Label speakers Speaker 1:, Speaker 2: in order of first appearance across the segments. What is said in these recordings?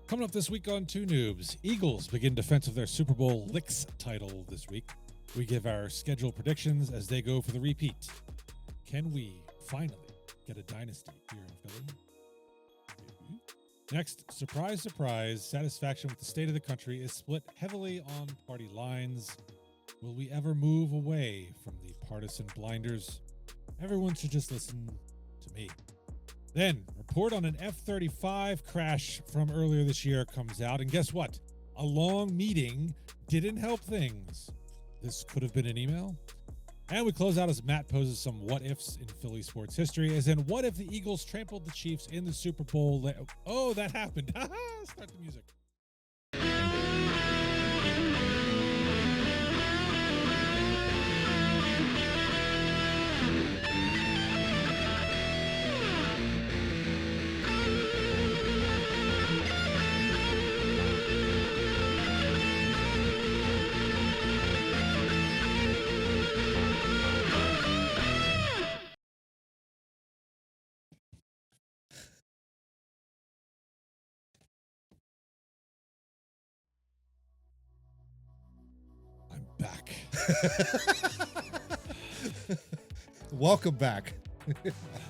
Speaker 1: Coming up this week on Two Noobs, Eagles begin defense of their Super Bowl Licks title this week. We give our schedule predictions as they go for the repeat. Can we finally get a dynasty here in Philly? Maybe. Next, surprise, surprise, satisfaction with the state of the country is split heavily on party lines. Will we ever move away from the partisan blinders? Everyone should just listen to me. Then, report on an F-35 crash from earlier this year comes out, and guess what? A long meeting didn't help things. This could have been an email. And we close out as Matt poses some what-ifs in Philly sports history, as in, what if the Eagles trampled the Chiefs in the Super Bowl? Oh, that happened. Start the music. Back.
Speaker 2: Welcome back.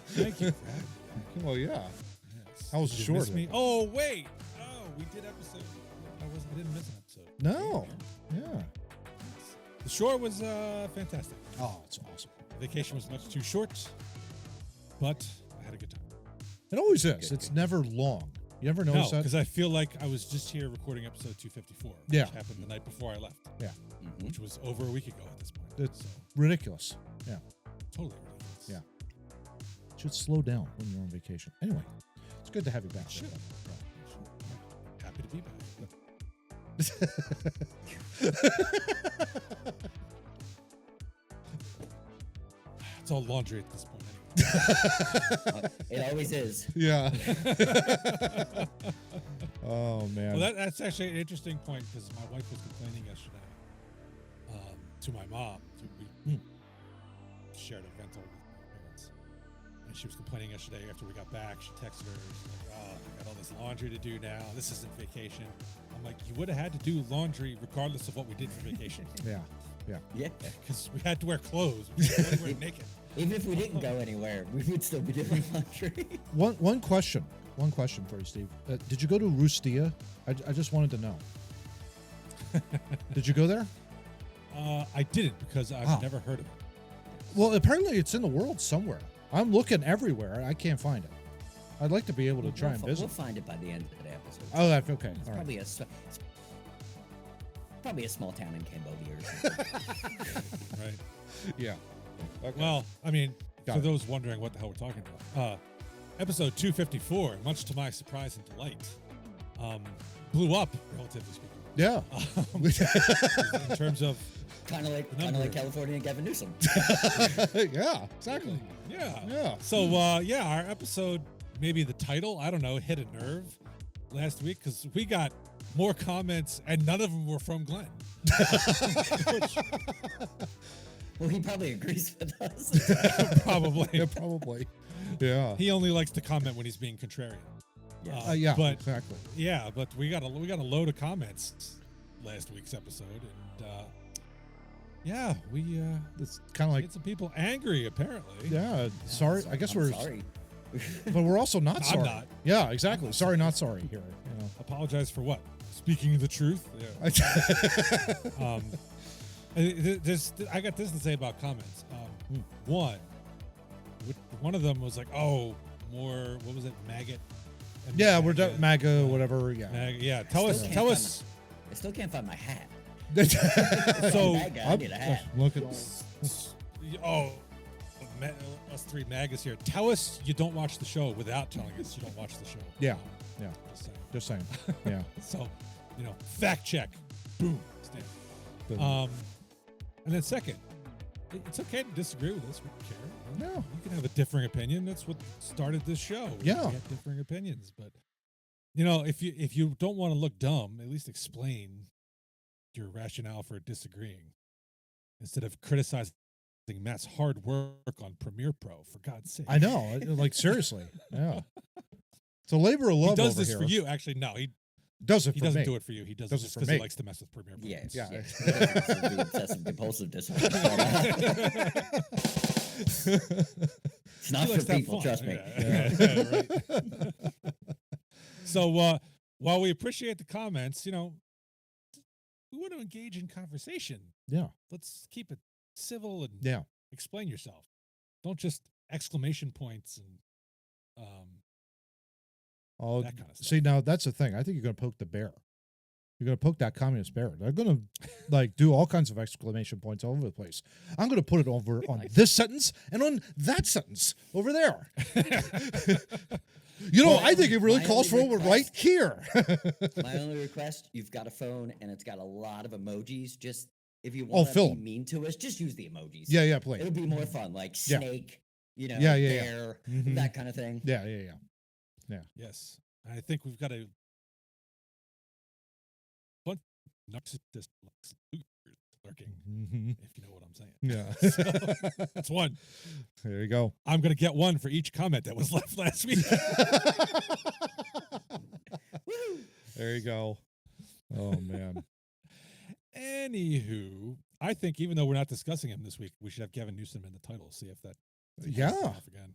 Speaker 1: Thank you.
Speaker 2: Well, yeah.
Speaker 1: Yes.
Speaker 2: How was
Speaker 1: Did
Speaker 2: the
Speaker 1: you
Speaker 2: short?
Speaker 1: miss me? Oh, wait. Oh, we did episode. I didn't miss an episode.
Speaker 2: No. Yeah.
Speaker 1: The short was fantastic.
Speaker 2: Oh, it's awesome.
Speaker 1: The vacation was much too short, but I had a good time.
Speaker 2: It always is. It's never long. You ever notice that?
Speaker 1: Because I feel like I was just here recording episode 254,
Speaker 2: Yeah.
Speaker 1: which happened the night before I left.
Speaker 2: Yeah.
Speaker 1: Which was over a week ago at this point.
Speaker 2: It's
Speaker 1: So,
Speaker 2: ridiculous. Yeah.
Speaker 1: totally ridiculous.
Speaker 2: Yeah. Should slow down when you're on vacation. Anyway, it's good to have you back.
Speaker 1: Should. Happy to be back. It's all laundry at this point anyway.
Speaker 3: It always is.
Speaker 2: Yeah. Oh, man.
Speaker 1: Well, that's actually an interesting point because my wife was complaining yesterday to my mom. We shared a rental with my parents. And she was complaining yesterday after we got back. She texted her. She's like, oh, I got all this laundry to do now. This isn't vacation. I'm like, you would have had to do laundry regardless of what we did for vacation.
Speaker 2: Yeah. Yeah.
Speaker 3: Yeah.
Speaker 1: Because we had to wear clothes. We were naked.
Speaker 3: Even if we didn't go anywhere, we would still be doing laundry.
Speaker 2: One question for you, Steve. Did you go to Rustia? I just wanted to know. Did you go there?
Speaker 1: I didn't because I've never heard of it.
Speaker 2: Well, apparently it's in the world somewhere. I'm looking everywhere. I can't find it. I'd like to be able to try and visit.
Speaker 3: We'll find it by the end of the episode.
Speaker 2: Oh, that's okay.
Speaker 3: It's
Speaker 2: All right.
Speaker 3: probably a small town in Cambodia or something.
Speaker 1: Right.
Speaker 2: Yeah. Okay.
Speaker 1: Well, I mean,
Speaker 2: Got
Speaker 1: for
Speaker 2: it.
Speaker 1: those wondering what the hell we're talking about, episode 254, much to my surprise and delight, blew up, relatively speaking.
Speaker 2: Yeah.
Speaker 1: In terms of
Speaker 3: kind of like California and Gavin Newsom.
Speaker 2: Yeah, exactly.
Speaker 1: yeah.
Speaker 2: Yeah.
Speaker 1: So our episode, maybe the title, I don't know, hit a nerve last week because we got more comments and none of them were from Glenn.
Speaker 3: Well, he probably agrees with us.
Speaker 1: Probably.
Speaker 2: Yeah, probably. Yeah.
Speaker 1: He only likes to comment when he's being contrarian.
Speaker 2: Yeah,
Speaker 1: but
Speaker 2: exactly.
Speaker 1: yeah, but we got a load of comments last week's episode, and yeah, we
Speaker 2: It's kind of like,
Speaker 1: made some people angry apparently.
Speaker 2: yeah, sorry. I guess we're
Speaker 3: sorry.
Speaker 2: but we're also not
Speaker 1: I'm
Speaker 2: sorry.
Speaker 1: not.
Speaker 2: Yeah, exactly. Sorry, not sorry here. You know.
Speaker 1: Apologize for what? Speaking the truth. Yeah. I got this to say about comments. One of them was like, "Oh, more. What was it? Maggot." And
Speaker 2: Yeah, we're
Speaker 1: maggot,
Speaker 2: MAGA, whatever. Yeah.
Speaker 1: Yeah. Tell us.
Speaker 3: I still can't find my hat.
Speaker 1: So
Speaker 3: I need a hat.
Speaker 2: Look at
Speaker 1: Oh, us three magas here. Tell us you don't watch the show without telling us you don't watch the show.
Speaker 2: Yeah. Yeah.
Speaker 1: Just saying.
Speaker 2: Just saying. Yeah.
Speaker 1: So, fact check. Boom. Stand.
Speaker 2: Boom.
Speaker 1: And then second, it's okay to disagree with us. We don't care.
Speaker 2: No.
Speaker 1: You can have a differing opinion. That's what started this show. We
Speaker 2: Yeah.
Speaker 1: get differing opinions, but if you don't want to look dumb, at least explain your rationale for disagreeing instead of criticizing Matt's hard work on Premiere Pro, for God's sake.
Speaker 2: I know. Like, seriously. Yeah. It's a labor of love.
Speaker 1: He does
Speaker 2: over
Speaker 1: this
Speaker 2: here.
Speaker 1: for you. Actually, no,
Speaker 2: Does it
Speaker 1: He
Speaker 2: for
Speaker 1: doesn't
Speaker 2: me.
Speaker 1: do it for you. He does it
Speaker 2: Does it
Speaker 1: just
Speaker 2: for
Speaker 1: because he
Speaker 2: me.
Speaker 1: likes to mess with Premiere Pro.
Speaker 3: Yes.
Speaker 2: Yeah.
Speaker 3: Yeah. The obsessive compulsive disorder. It's not
Speaker 1: He
Speaker 3: for
Speaker 1: likes to have
Speaker 3: people,
Speaker 1: fun.
Speaker 3: trust me.
Speaker 1: Yeah, right. So while we appreciate the comments, we want to engage in conversation.
Speaker 2: Yeah.
Speaker 1: Let's keep it civil and
Speaker 2: Yeah.
Speaker 1: explain yourself. Don't just exclamation points and
Speaker 2: Oh,
Speaker 1: that kind of stuff.
Speaker 2: see, now that's the thing. I think you're going to poke the bear. You're going to poke that communist bear. They're going to do all kinds of exclamation points all over the place. I'm going to put it over on this sentence and on that sentence over there. I think it really
Speaker 3: my
Speaker 2: calls for
Speaker 3: only
Speaker 2: it right here.
Speaker 3: My only request, you've got a phone and it's got a lot of emojis. Just if you want to
Speaker 2: Phil.
Speaker 3: be mean to us, just use the emojis.
Speaker 2: Yeah, please.
Speaker 3: It'll be more fun, like
Speaker 2: Yeah.
Speaker 3: snake,
Speaker 2: Yeah.
Speaker 3: bear,
Speaker 2: Mhm.
Speaker 3: that kind of thing.
Speaker 2: Yeah.
Speaker 1: Yes. I think we've got a bunch of narcissists lurking,
Speaker 2: Mhm.
Speaker 1: if you know what I'm saying.
Speaker 2: Yeah.
Speaker 1: So, that's one.
Speaker 2: There you go.
Speaker 1: I'm going to get one for each comment that was left last week.
Speaker 2: There you go. Oh, man.
Speaker 1: Anywho, I think even though we're not discussing him this week, we should have Gavin Newsom in the title. See if that
Speaker 2: Yeah.
Speaker 1: off again.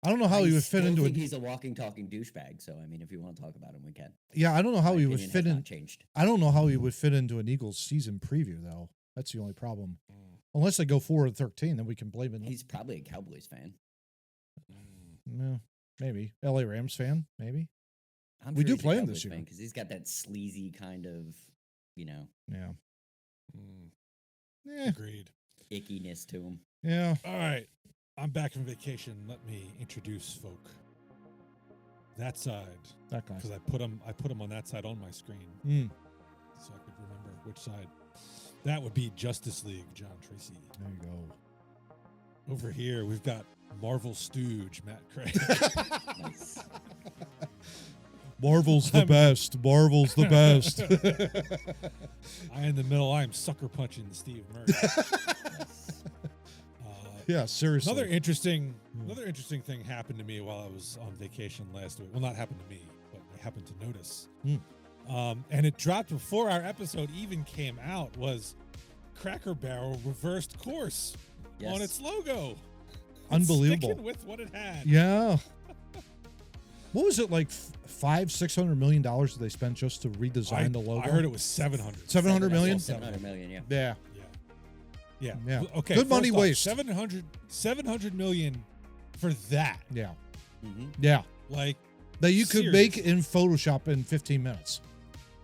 Speaker 2: I don't know how he would fit into it.
Speaker 3: He's a walking, talking douchebag. So I mean, if you want to talk about him, we can.
Speaker 2: Yeah, I don't know how
Speaker 3: My
Speaker 2: he would
Speaker 3: opinion
Speaker 2: fit
Speaker 3: has
Speaker 2: in.
Speaker 3: not changed.
Speaker 2: I don't know how he would fit into an Eagles season preview, though. That's the only problem. Unless they go 4-13, then we can blame it.
Speaker 3: He's probably a Cowboys fan.
Speaker 2: Yeah, maybe. LA Rams fan, maybe. We
Speaker 3: I'm sure
Speaker 2: do
Speaker 3: he's a
Speaker 2: play him
Speaker 3: Cowboys
Speaker 2: this year.
Speaker 3: fan because he's got that sleazy kind of,
Speaker 2: Yeah.
Speaker 1: Agreed.
Speaker 3: ickiness to him.
Speaker 2: Yeah.
Speaker 1: All right. I'm back from vacation. Let me introduce folk. That side,
Speaker 2: That guy.
Speaker 1: because I put him on that side on my screen, so I could remember which side. That would be Justice League, John Tracy.
Speaker 2: There you go.
Speaker 1: Over here, we've got Marvel stooge, Matt Craig.
Speaker 3: Nice.
Speaker 2: Marvel's the best. Marvel's the best.
Speaker 1: I in the middle. I'm sucker punching Steve Murray.
Speaker 2: Yeah, seriously.
Speaker 1: Another interesting thing happened to me while I was on vacation last week. Well, not happened to me, but I happened to notice. And it dropped before our episode even came out. Was Cracker Barrel reversed course
Speaker 3: Yes.
Speaker 1: on its logo?
Speaker 2: Unbelievable.
Speaker 1: Sticking with what it had.
Speaker 2: Yeah. What was it like? $500-600 million that they spent just to redesign the logo?
Speaker 1: I heard it was 700.
Speaker 2: 700 million.
Speaker 3: 700 million, yeah.
Speaker 2: Yeah.
Speaker 1: Yeah.
Speaker 2: Yeah.
Speaker 1: Okay.
Speaker 2: Good money
Speaker 1: first off,
Speaker 2: waste.
Speaker 1: 700 million for that.
Speaker 2: Yeah.
Speaker 3: Mm-hmm.
Speaker 2: Yeah.
Speaker 1: Like
Speaker 2: That you could make
Speaker 1: seriously.
Speaker 2: in Photoshop in 15 minutes.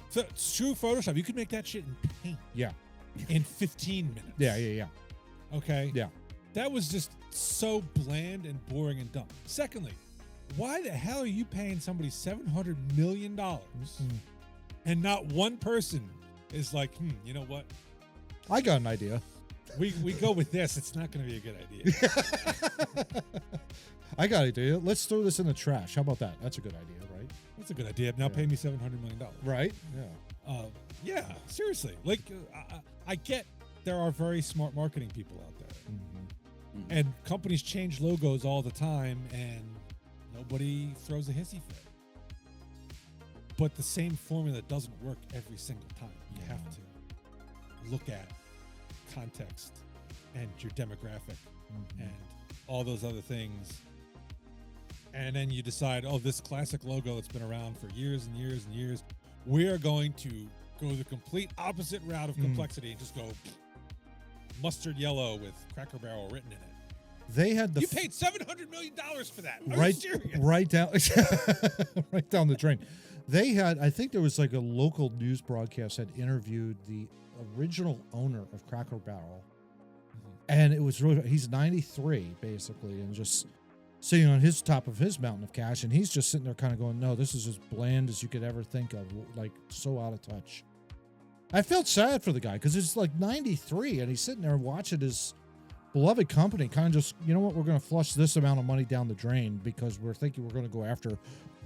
Speaker 1: So it's true Photoshop. You could make that shit in paint
Speaker 2: Yeah.
Speaker 1: in 15 minutes.
Speaker 2: Yeah.
Speaker 1: Okay.
Speaker 2: Yeah.
Speaker 1: That was just so bland and boring and dumb. Secondly, why the hell are you paying somebody $700 million and not one person is like, you know what?
Speaker 2: I got an idea.
Speaker 1: We go with this. It's not going to be a good idea.
Speaker 2: I got an idea. Let's throw this in the trash. How about that? That's a good idea, right?
Speaker 1: That's a good idea. Now pay me $700 million.
Speaker 2: Right? Yeah.
Speaker 1: Yeah, seriously. Like, I get there are very smart marketing people out there. And companies change logos all the time, and nobody throws a hissy fit. But the same formula doesn't work every single time. You have to look at context and your demographic and all those other things. And then you decide, oh, this classic logo that's been around for years and years and years, we are going to go the complete opposite route of complexity and just go mustard yellow with Cracker Barrel written in it.
Speaker 2: They had the
Speaker 1: You paid $700 million for that. Are you serious?
Speaker 2: right down right down the drain. They had, I think there was like a local news broadcast had interviewed the original owner of Cracker Barrel. And it was really, he's 93 basically, and just sitting on his top of his mountain of cash, and he's just sitting there kind of going, no, this is as bland as you could ever think of, like so out of touch. I felt sad for the guy because it's like 93 and he's sitting there watching his beloved company kind of just, you know what, we're going to flush this amount of money down the drain because we're thinking we're going to go after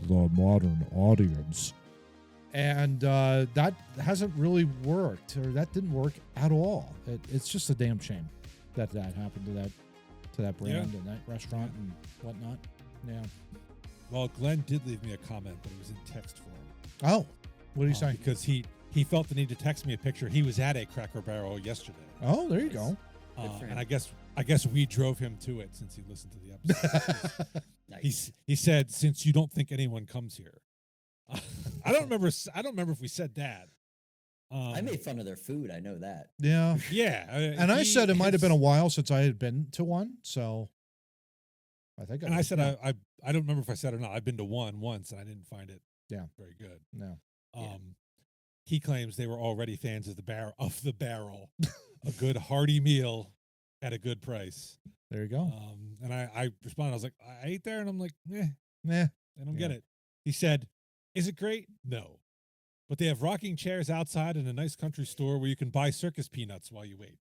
Speaker 2: the modern audience. And that hasn't really worked, or that didn't work at all. It's just a damn shame that happened to that brand and that restaurant and whatnot. Yeah.
Speaker 1: Well, Glenn did leave me a comment, but it was in text form.
Speaker 2: Oh, What are you saying?
Speaker 1: Because he felt the need to text me a picture. He was at a Cracker Barrel yesterday.
Speaker 2: Oh, there you go.
Speaker 3: Good for him.
Speaker 1: And I guess we drove him to it since he listened to the episode.
Speaker 3: Nice.
Speaker 1: He said, since you don't think anyone comes here. I don't remember if we said that.
Speaker 3: I made fun of their food. I know that.
Speaker 2: Yeah.
Speaker 1: Yeah.
Speaker 2: And I said it might have been a while since I had been to one, so I think.
Speaker 1: And I said I don't remember if I said it or not. I've been to one once and I didn't find it very good.
Speaker 2: No.
Speaker 1: He claims they were already fans of the barrel, a good hearty meal at a good price.
Speaker 2: There you go.
Speaker 1: And I responded. I was like, I ate there, and I'm like,
Speaker 2: Nah.
Speaker 1: I don't get it. He said, is it great? No. But they have rocking chairs outside in a nice country store where you can buy circus peanuts while you wait.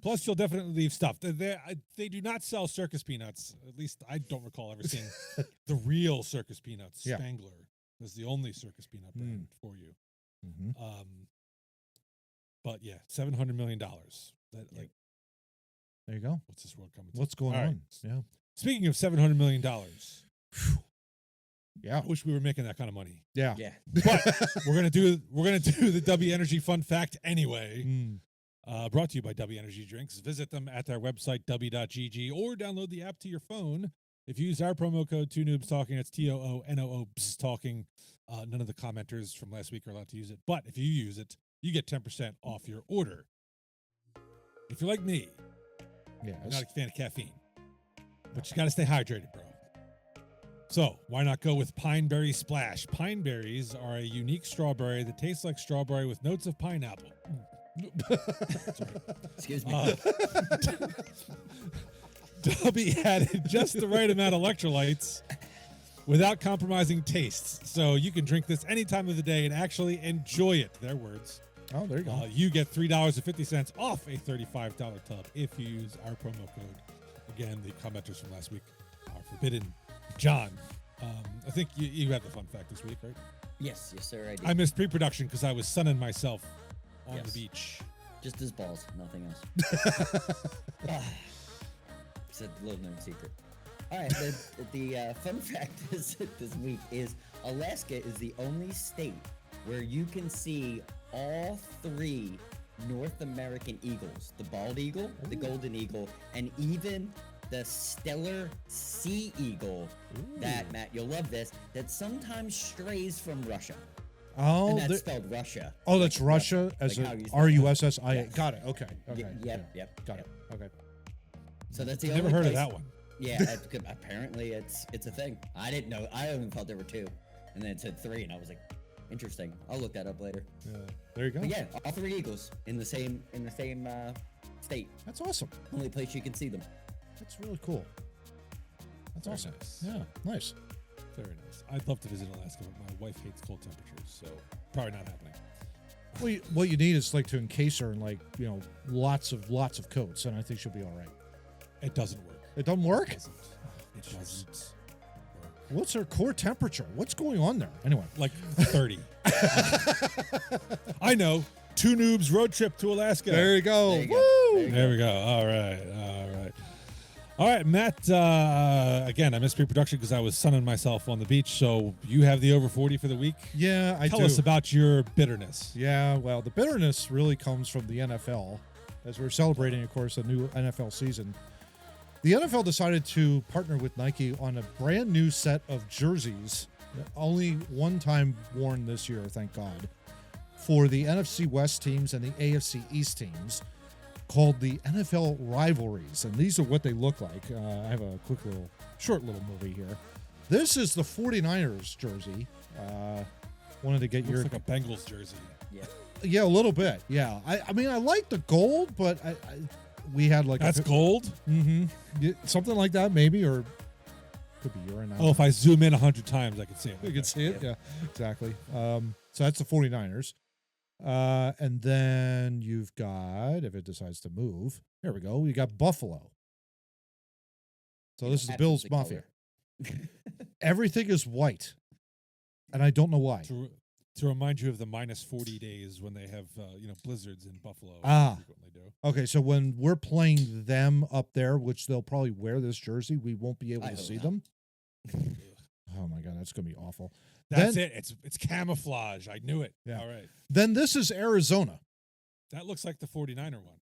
Speaker 1: Plus, you'll definitely leave stuff. They do not sell circus peanuts. At least I don't recall ever seeing the real circus peanuts.
Speaker 2: Yeah.
Speaker 1: Spangler is the only circus peanut brand for you.
Speaker 2: Mm-hmm.
Speaker 1: But yeah, $700 million.
Speaker 2: There you go.
Speaker 1: What's this world coming to?
Speaker 2: What's going
Speaker 1: All right.
Speaker 2: on? Yeah.
Speaker 1: Speaking of $700 million,
Speaker 2: Yeah.
Speaker 1: I wish we were making that kind of money.
Speaker 2: Yeah.
Speaker 3: Yeah.
Speaker 1: But we're gonna do the Dubby Energy Fun Fact anyway. Brought to you by Dubby Energy Drinks. Visit them at their website dubby.gg or download the app to your phone. If you use our promo code 2 Noobs Talking, it's TOONOOBS Talking. None of the commenters from last week are allowed to use it, but if you use it, you get 10% off your order. If you're like me, you're not a fan of caffeine, but you got to stay hydrated, bro. So why not go with Pine Berry Splash? Pine berries are a unique strawberry that tastes like strawberry with notes of pineapple.
Speaker 3: Excuse me.
Speaker 1: Dubby added just the right amount of electrolytes without compromising tastes. So you can drink this any time of the day and actually enjoy it. Their words.
Speaker 2: Oh, there you go.
Speaker 1: You get $3.50 off a $35 tub if you use our promo code. Again, the commenters from last week are forbidden. John, I think you had the fun fact this week, right?
Speaker 3: Yes, sir, I did.
Speaker 1: I missed pre-production because I was sunning myself on the beach.
Speaker 3: Just his balls, nothing else. It's a little known secret. All right, the fun fact this week is Alaska is the only state where you can see all three North American eagles: the bald eagle, the golden eagle, and even the stellar sea eagle. That, Matt, you'll love this, that sometimes strays from Russia.
Speaker 2: Oh,
Speaker 3: And that's spelled Russia.
Speaker 2: Oh, that's Russia as
Speaker 3: like
Speaker 2: a
Speaker 3: how you spell
Speaker 2: RUSSIA.
Speaker 3: Yes.
Speaker 2: Got it. Okay.
Speaker 3: Yep.
Speaker 2: Got it. Okay.
Speaker 3: So that's the
Speaker 1: Never
Speaker 3: only
Speaker 1: heard of
Speaker 3: place-
Speaker 1: that one.
Speaker 3: Yeah, apparently it's a thing. I didn't know. I only thought there were two, and then it said three, and I was like, interesting. I'll look that up later.
Speaker 2: There you go.
Speaker 3: But yeah, all three eagles in the same state.
Speaker 2: That's awesome.
Speaker 3: Only place you can see them.
Speaker 2: That's really cool. That's
Speaker 1: Very
Speaker 2: awesome.
Speaker 1: nice.
Speaker 2: Yeah, nice.
Speaker 1: Very nice. I'd love to visit Alaska, but my wife hates cold temperatures, so probably not happening.
Speaker 2: Well, what you need is like to encase her in lots of coats, and I think she'll be all right.
Speaker 1: It doesn't work.
Speaker 2: It doesn't work?
Speaker 1: It doesn't work.
Speaker 2: What's her core temperature? What's going on there? Anyway.
Speaker 1: Like 30. I know. 2 Noobs road trip to Alaska.
Speaker 2: There you go.
Speaker 3: There you go.
Speaker 2: Woo!
Speaker 1: There we go. All right, Matt. Again, I missed pre-production because I was sunning myself on the beach. So you have the over 40 for the week.
Speaker 2: Yeah, I do.
Speaker 1: Tell us about your bitterness.
Speaker 2: Yeah, well, the bitterness really comes from the NFL. As we're celebrating, of course, a new NFL season. The NFL decided to partner with Nike on a brand new set of jerseys, only one time worn this year, thank God, for the NFC West teams and the AFC East teams, called the NFL Rivalries. And these are what they look like. I have a short little movie here. This is the 49ers jersey. Wanted to get
Speaker 1: Looks like a Bengals jersey.
Speaker 2: Yeah, a little bit. Yeah. I mean, I like the gold, but we had like
Speaker 1: That's gold?
Speaker 2: Mm-hmm. Yeah, something like that, maybe, or could be urine.
Speaker 1: Oh, if I zoom in 100 times, I can see it.
Speaker 2: You can see it. Yeah, exactly. So that's the 49ers. And then you've got, if it decides to move, there we go. You got Buffalo. So this is Bill's Mafia. Everything is white. And I don't know why.
Speaker 1: To remind you of the minus 40 days when they have, blizzards in Buffalo. Frequently do.
Speaker 2: Okay, so when we're playing them up there, which they'll probably wear this jersey, we won't be able to see them. Oh my God, that's going to be awful.
Speaker 1: That's it. It's camouflage. I knew it.
Speaker 2: Yeah.
Speaker 1: All right.
Speaker 2: Then this is Arizona.
Speaker 1: That looks like the 49er one.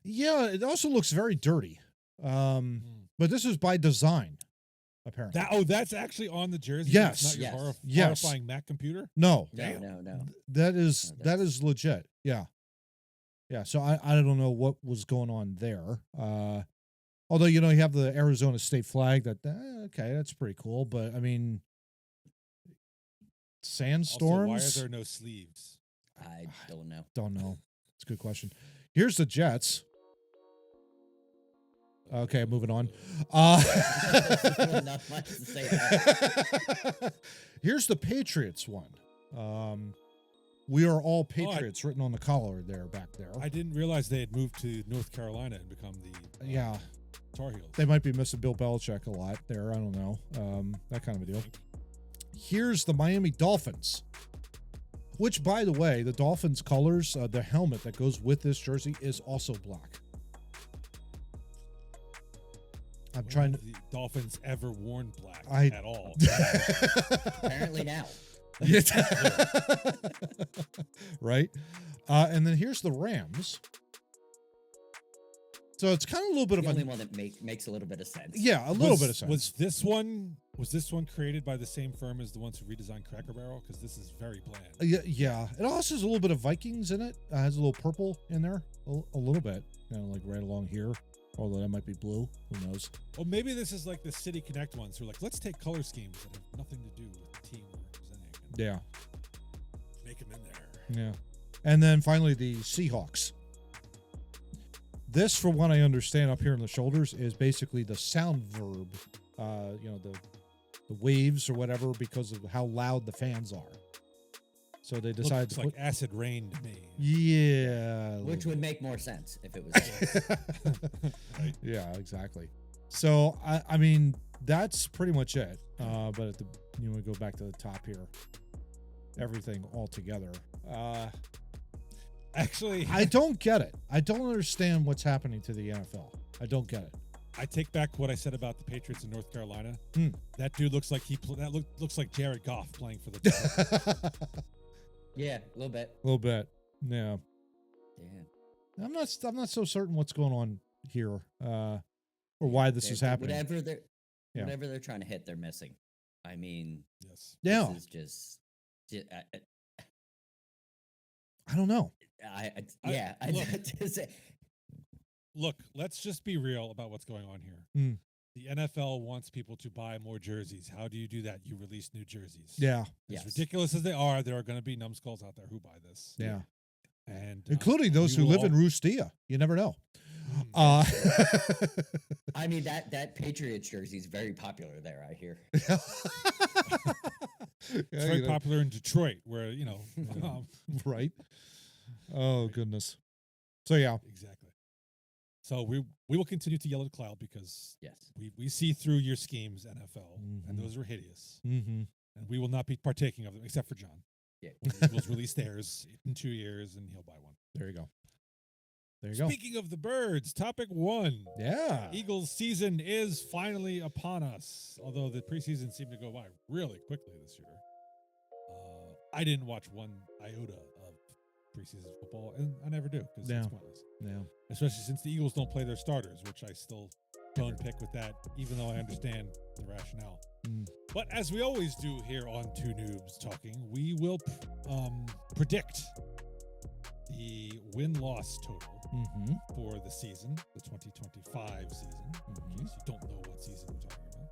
Speaker 2: Yeah, it also looks very dirty. But this is by design, apparently.
Speaker 1: That's actually on the jersey.
Speaker 2: Yes.
Speaker 1: It's not your
Speaker 2: Yes.
Speaker 1: horrifying Mac computer.
Speaker 2: No.
Speaker 3: No.
Speaker 2: That is legit. Yeah. Yeah. So I don't know what was going on there. Although, you have the Arizona state flag okay, that's pretty cool. But I mean, sandstorms.
Speaker 1: Also, why are there no sleeves?
Speaker 3: I don't know.
Speaker 2: Don't know. It's a good question. Here's the Jets. Okay, moving on.
Speaker 3: Not much to say there.
Speaker 2: Here's the Patriots one. We are all Patriots written on the collar there, back there.
Speaker 1: I didn't realize they had moved to North Carolina and become the Tar Heels.
Speaker 2: They might be missing Bill Belichick a lot there. I don't know. That kind of a deal. Here's the Miami Dolphins, which, by the way, the Dolphins colors, the helmet that goes with this jersey is also black. I'm trying to.
Speaker 1: The Dolphins ever worn black at all?
Speaker 3: Apparently now.
Speaker 2: Right. And then here's the Rams. So it's kind of a little bit
Speaker 3: The
Speaker 2: of
Speaker 3: only one that makes a little bit of sense.
Speaker 2: Yeah, a little bit of sense.
Speaker 1: Was this one created by the same firm as the ones who redesigned Cracker Barrel? Because this is very bland.
Speaker 2: Yeah. It also has a little bit of Vikings in it. Has a little purple in there, a little bit, like right along here. Although that might be blue. Who knows?
Speaker 1: Well, maybe this is like the City Connect ones who are like, let's take color schemes that have nothing to do with the team we're representing.
Speaker 2: Yeah.
Speaker 1: Make them in there.
Speaker 2: Yeah. And then finally the Seahawks. This, from what I understand up here on the shoulders, is basically the sound verb, the waves or whatever, because of how loud the fans are. So they decided
Speaker 1: to put acid rain to me.
Speaker 2: Yeah.
Speaker 3: Which would make more sense if it was.
Speaker 2: Right. Yeah, exactly. So, I mean, that's pretty much it. But you want to go back to the top here. Everything all together.
Speaker 1: Actually,
Speaker 2: I don't get it. I don't understand what's happening to the NFL. I don't get it.
Speaker 1: I take back what I said about the Patriots in North Carolina. That dude looks like looks like Jared Goff playing for the.
Speaker 3: Yeah, a little bit.
Speaker 2: A little bit. Yeah.
Speaker 3: Yeah.
Speaker 2: I'm not so certain what's going on here, or why this is happening.
Speaker 3: Whatever they're trying to hit, they're missing. I mean,
Speaker 1: yes.
Speaker 3: Yeah. This is just
Speaker 2: I don't know.
Speaker 1: Look, let's just be real about what's going on here. The NFL wants people to buy more jerseys. How do you do that? You release new jerseys.
Speaker 2: Yeah.
Speaker 1: As ridiculous as they are, there are going to be numbskulls out there who buy this.
Speaker 2: Yeah.
Speaker 1: And
Speaker 2: including those who live in Roostia. You never know.
Speaker 3: I mean, that Patriots jersey is very popular there, I hear.
Speaker 1: It's very popular in Detroit, where,
Speaker 2: right. Oh, goodness. So, yeah.
Speaker 1: Exactly. So we will continue to yell at cloud because
Speaker 3: yes,
Speaker 1: we see through your schemes, NFL, and those are hideous.
Speaker 2: And
Speaker 1: we will not be partaking of them, except for John.
Speaker 3: Yeah.
Speaker 1: When the Eagles release theirs in 2 years, and he'll buy one.
Speaker 2: There you go. There you go.
Speaker 1: Speaking of the birds, topic 1.
Speaker 2: Yeah.
Speaker 1: Eagles season is finally upon us, although the preseason seemed to go by really quickly this year. I didn't watch one iota of preseason football, and I never do because it's pointless.
Speaker 2: Yeah.
Speaker 1: Especially since the Eagles don't play their starters, which I still don't pick with that, even though I understand the rationale. But as we always do here on Two Noobs Talking, we will predict the win-loss total for the season, the 2025 season, in case you don't know what season we're talking about.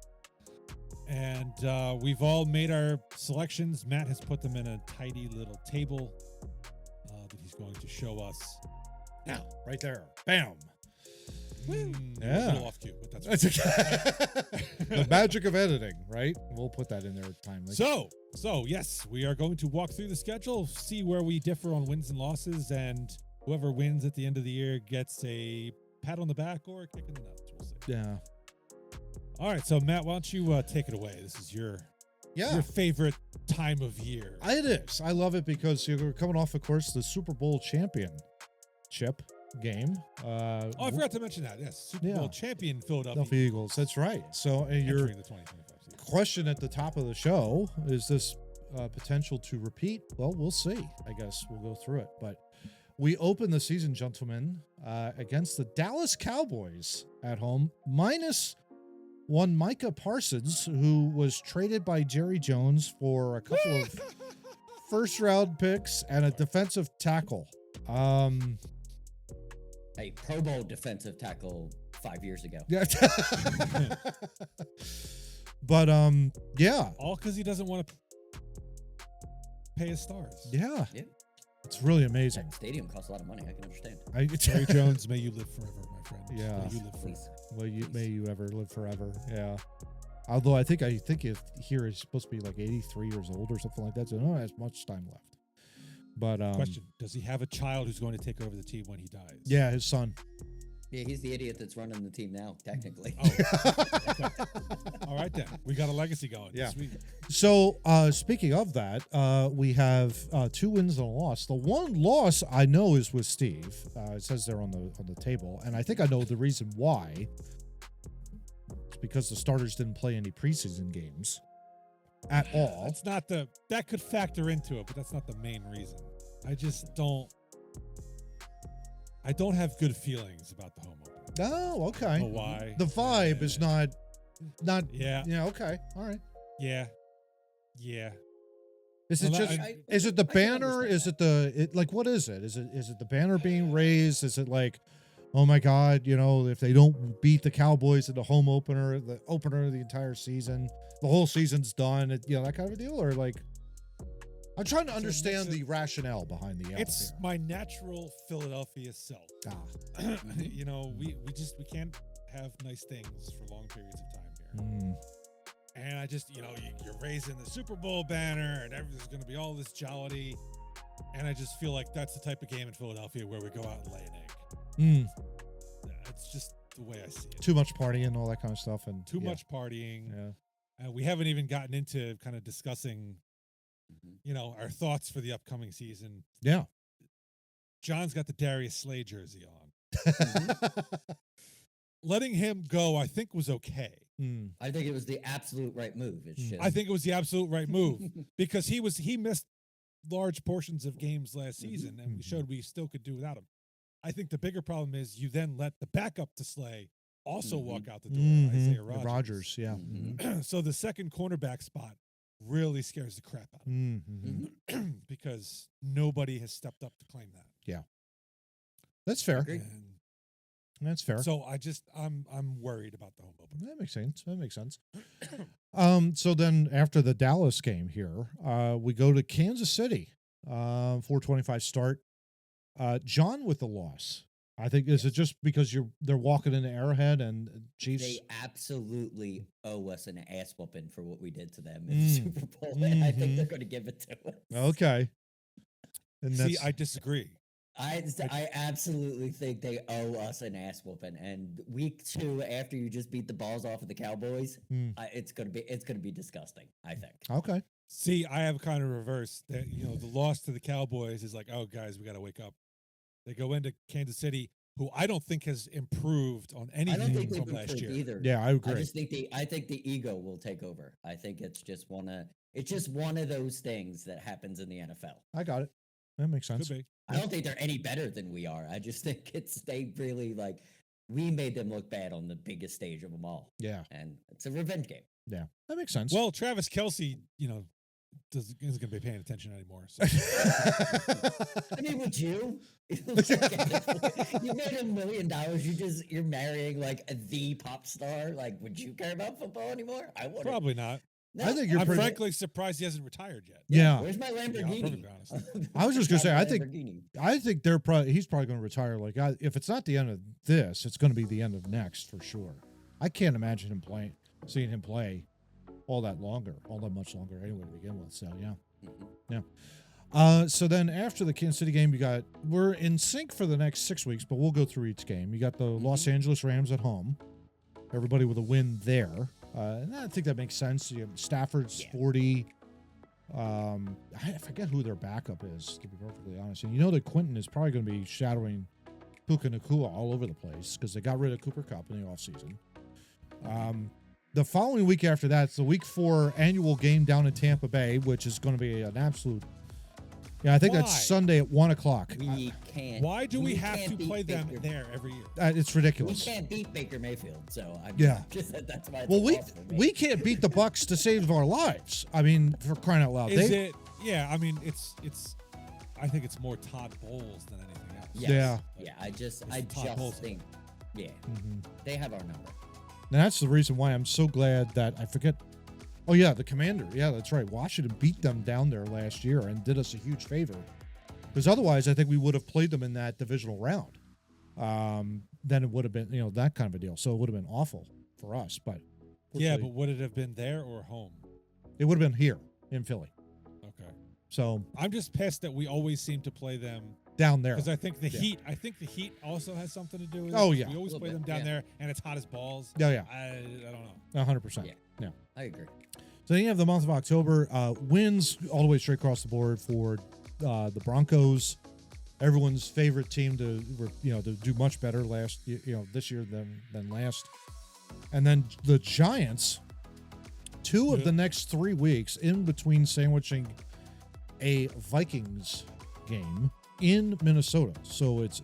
Speaker 1: And we've all made our selections. Matt has put them in a tidy little table that he's going to show us
Speaker 2: now, right there. Bam.
Speaker 1: Yeah. A little off cue, but
Speaker 2: that's okay. The magic of editing, right? We'll put that in there timely.
Speaker 1: So yes, we are going to walk through the schedule, see where we differ on wins and losses, and whoever wins at the end of the year gets a pat on the back or a kick in the nuts. We'll see.
Speaker 2: Yeah.
Speaker 1: All right, so Matt, why don't you take it away? This is your favorite time of year.
Speaker 2: It is. I love it because you're coming off, of course, the Super Bowl championship game.
Speaker 1: I forgot to mention that. Yes, Super Bowl champion Philadelphia
Speaker 2: Eagles. That's right. So you're
Speaker 1: entering the 2025 season.
Speaker 2: question at the top of the show, is this potential to repeat? Well, we'll see. I guess we'll go through it. But we open the season, gentlemen, against the Dallas Cowboys at home, minus one Micah Parsons, who was traded by Jerry Jones for a couple of first-round picks and a defensive tackle.
Speaker 3: A Pro Bowl defensive tackle 5 years ago.
Speaker 2: Yeah. But yeah.
Speaker 1: All because he doesn't want to pay his stars.
Speaker 2: Yeah.
Speaker 3: Yeah.
Speaker 2: It's really amazing.
Speaker 3: That stadium costs a lot of money. I can understand.
Speaker 1: Jerry Jones, may you live forever, my friend.
Speaker 2: Yeah.
Speaker 1: May you live forever.
Speaker 3: Please.
Speaker 2: Well,
Speaker 3: Please.
Speaker 2: may you ever live forever. Yeah. Although I think if here is supposed to be like 83 years old or something like that, so no, has much time left. But
Speaker 1: Question: does he have a child who's going to take over the team when he dies?
Speaker 2: Yeah, his son.
Speaker 3: Yeah, he's the idiot that's running the team now, technically.
Speaker 1: Oh, okay. All right then. We got a legacy going.
Speaker 2: Yeah.
Speaker 1: Sweet.
Speaker 2: So speaking of that, we have 2 wins and a loss. The one loss I know is with Steve. It says there on the table, and I think I know the reason why. It's because the starters didn't play any preseason games at all.
Speaker 1: That's not that could factor into it, but that's not the main reason. I don't have good feelings about the home opener.
Speaker 2: Oh, okay.
Speaker 1: Oh, why?
Speaker 2: The vibe is not.
Speaker 1: Yeah.
Speaker 2: Yeah. Okay. All right.
Speaker 1: Yeah. Yeah.
Speaker 2: Is it
Speaker 1: Well,
Speaker 2: just?
Speaker 1: I-
Speaker 2: Is it the
Speaker 3: I can
Speaker 2: banner? Is it like what is it? Is it the banner being raised? Is it like, oh my God, if they don't beat the Cowboys in the home opener, the opener of the entire season, the whole season's done, that kind of a deal? Or like, I'm trying to understand the rationale behind the L
Speaker 1: It's
Speaker 2: here.
Speaker 1: my natural Philadelphia self. We can't have nice things for long periods of time here. And I just, you're raising the Super Bowl banner and there's going to be all this jollity. And I just feel like that's the type of game in Philadelphia where we go out and lay an egg. It's just the way I see it.
Speaker 2: Too much partying and all that kind of stuff. And
Speaker 1: Too much partying.
Speaker 2: Yeah.
Speaker 1: We haven't even gotten into kind of discussing, our thoughts for the upcoming season.
Speaker 2: Yeah.
Speaker 1: John's got the Darius Slay jersey on. Letting him go, I think, was okay.
Speaker 3: I think it was the absolute right move. It's just,
Speaker 1: I think it was the absolute right move because he missed large portions of games last season, and we showed we still could do without him. I think the bigger problem is you then let the backup to Slay also walk out the door, Isaiah Rodgers.
Speaker 2: Yeah.
Speaker 1: So the second cornerback spot really scares the crap out of me because nobody has stepped up to claim that.
Speaker 2: Yeah. That's fair.
Speaker 3: Agreed.
Speaker 1: And
Speaker 2: That's fair.
Speaker 1: so I'm worried about the home opener.
Speaker 2: That makes sense. So then after the Dallas game here, we go to Kansas City, 4:25 start. John with the loss. I think is it just because they're walking into Arrowhead and Chiefs?
Speaker 3: They absolutely owe us an ass whooping for what we did to them in the Super Bowl, and I think they're going to give it to us.
Speaker 2: Okay. And
Speaker 1: See, I disagree.
Speaker 3: I absolutely think they owe us an ass whooping. And week 2, after you just beat the balls off of the Cowboys, it's gonna be disgusting. I think.
Speaker 2: Okay.
Speaker 1: See, I have kind of reverse that. The loss to the Cowboys is like, oh guys, we got to wake up. They go into Kansas City, who I don't think has improved on
Speaker 3: I don't
Speaker 1: anything
Speaker 3: think they've
Speaker 1: from last
Speaker 3: improved
Speaker 1: year.
Speaker 3: either.
Speaker 2: Yeah, I agree.
Speaker 3: I think the ego will take over. I think it's just one of those things that happens in the NFL.
Speaker 2: I got it. That makes sense.
Speaker 1: Could be.
Speaker 3: I don't think they're any better than we are. I just think they really we made them look bad on the biggest stage of them all.
Speaker 2: Yeah.
Speaker 3: And it's a revenge game.
Speaker 2: Yeah. That makes sense.
Speaker 1: Well, Travis Kelce, isn't going to be paying attention anymore. So.
Speaker 3: I mean, would you? You made $1 million. You're marrying the pop star. Would you care about football anymore? I wouldn't.
Speaker 1: Probably not.
Speaker 3: No.
Speaker 2: I think you're
Speaker 1: I'm
Speaker 2: pretty.
Speaker 1: frankly surprised he hasn't retired yet.
Speaker 2: Yeah.
Speaker 3: Where's my
Speaker 1: To be
Speaker 3: Lamborghini?
Speaker 1: perfectly honest.
Speaker 2: I was just gonna say, I think
Speaker 3: Lamborghini.
Speaker 2: he's probably going to retire. If it's not the end of this, it's going to be the end of next for sure. I can't imagine seeing him play all that much longer anyway to begin with. So yeah. So then after the Kansas City game, we're in sync for the next 6 weeks, but we'll go through each game. You got the Los Angeles Rams at home. Everybody with a win there. And I think that makes sense. You have Stafford's 40. I forget who their backup is, to be perfectly honest. And that Quentin is probably going to be shadowing Puka Nacua all over the place because they got rid of Cooper Kupp in the offseason. The following week after that, it's the week 4 annual game down in Tampa Bay, which is going to be an absolute. Yeah, I think
Speaker 1: Why?
Speaker 2: that's Sunday at 1 o'clock.
Speaker 3: We can't.
Speaker 1: Why do we have
Speaker 3: can't
Speaker 1: to
Speaker 3: beat
Speaker 1: play them
Speaker 3: Baker.
Speaker 1: there every year?
Speaker 2: It's
Speaker 3: We
Speaker 2: ridiculous.
Speaker 3: can't beat Baker Mayfield, so I
Speaker 2: Yeah.
Speaker 3: just that's why. It's
Speaker 2: Well,
Speaker 3: a loss for me.
Speaker 2: we can't beat the Bucks to save our lives. I mean, for crying out loud.
Speaker 1: Is it? Yeah, I mean, it's. I think it's more Todd Bowles than anything else.
Speaker 3: Yes.
Speaker 2: Yeah.
Speaker 3: Yeah. I just
Speaker 1: Todd Bowles.
Speaker 3: think. Yeah.
Speaker 2: Mhm.
Speaker 3: They have our number.
Speaker 2: And that's the reason why I'm so glad that I forget. Oh, yeah, the Commander. Yeah, that's right. Washington beat them down there last year and did us a huge favor. Because otherwise, I think we would have played them in that divisional round. Then it would have been, that kind of a deal. So it would have been awful for us. But
Speaker 1: Yeah,
Speaker 2: fortunately,
Speaker 1: but would it have been there or home?
Speaker 2: it would have been here in Philly.
Speaker 1: Okay.
Speaker 2: So
Speaker 1: I'm just pissed that we always seem to play them
Speaker 2: down there.
Speaker 1: because I think the
Speaker 2: Yeah.
Speaker 1: Heat. I think the Heat also has something to do with it.
Speaker 2: Oh, yeah.
Speaker 1: We always
Speaker 3: Little
Speaker 1: play
Speaker 3: bit,
Speaker 1: them down
Speaker 3: yeah.
Speaker 1: there, and it's hot as balls.
Speaker 2: Yeah.
Speaker 1: I don't know.
Speaker 2: 100%.
Speaker 3: Yeah.
Speaker 2: Yeah.
Speaker 3: I agree.
Speaker 2: So then you have the month of October. Wins all the way straight across the board for the Broncos. Everyone's favorite team to do much better this year than last. And then the Giants, two of
Speaker 1: Yeah.
Speaker 2: the next 3 weeks in between sandwiching a Vikings game in Minnesota. So it's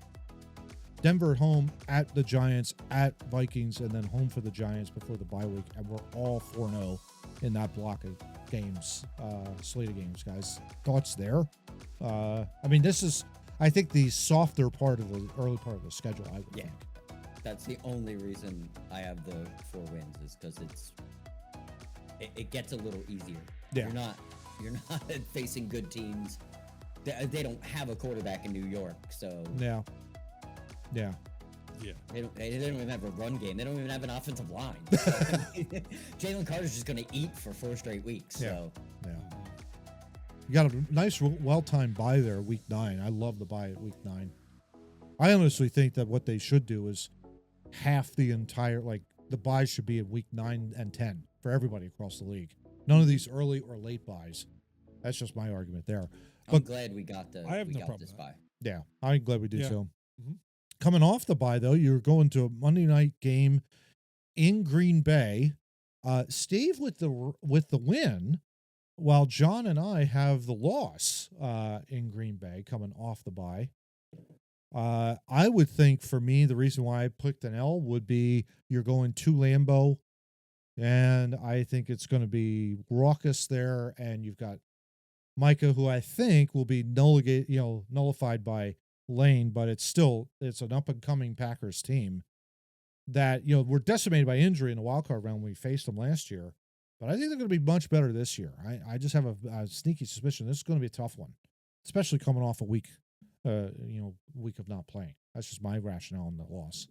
Speaker 2: Denver at home, at the Giants, at Vikings, and then home for the Giants before the bye week. And we're all 4-0 in that block of games, slate of games, guys. Thoughts there? I mean, this is, I think, the softer part of the early part of the schedule, I would
Speaker 3: Yeah.
Speaker 2: think.
Speaker 3: That's the only reason I have the 4 wins is because it gets a little easier.
Speaker 2: Yeah.
Speaker 3: You're not facing good teams. They don't have a quarterback in New York, so
Speaker 2: Yeah.
Speaker 1: Yeah.
Speaker 3: they don't even have a run game. They don't even have an offensive line. Jalen Carter's just going to eat for 4 straight weeks. So
Speaker 2: Yeah. You got a nice, well-timed bye there, week 9. I love the bye at week 9. I honestly think that what they should do is half the entire, the buys should be at week 9 and 10 for everybody across the league. None of these early or late buys. That's just my argument there.
Speaker 3: I'm
Speaker 2: But
Speaker 3: glad we got
Speaker 1: I have
Speaker 3: we
Speaker 1: no
Speaker 3: got
Speaker 1: problem
Speaker 3: this
Speaker 1: with
Speaker 3: bye.
Speaker 2: yeah, I'm glad we did
Speaker 1: Yeah.
Speaker 2: so.
Speaker 1: Mhm.
Speaker 2: Coming off the bye, though, you're going to a Monday night game in Green Bay. Steve with the win, while John and I have the loss in Green Bay coming off the bye. I would think for me, the reason why I picked an L would be you're going to Lambeau, and I think it's going to be raucous there, and you've got Micah, who I think will be nullified by Lane, but it's an up-and-coming Packers team that, were decimated by injury in the wild card round when we faced them last year. But I think they're going to be much better this year. I just have a sneaky suspicion this is going to be a tough one, especially coming off a week of not playing. That's just my rationale on the loss.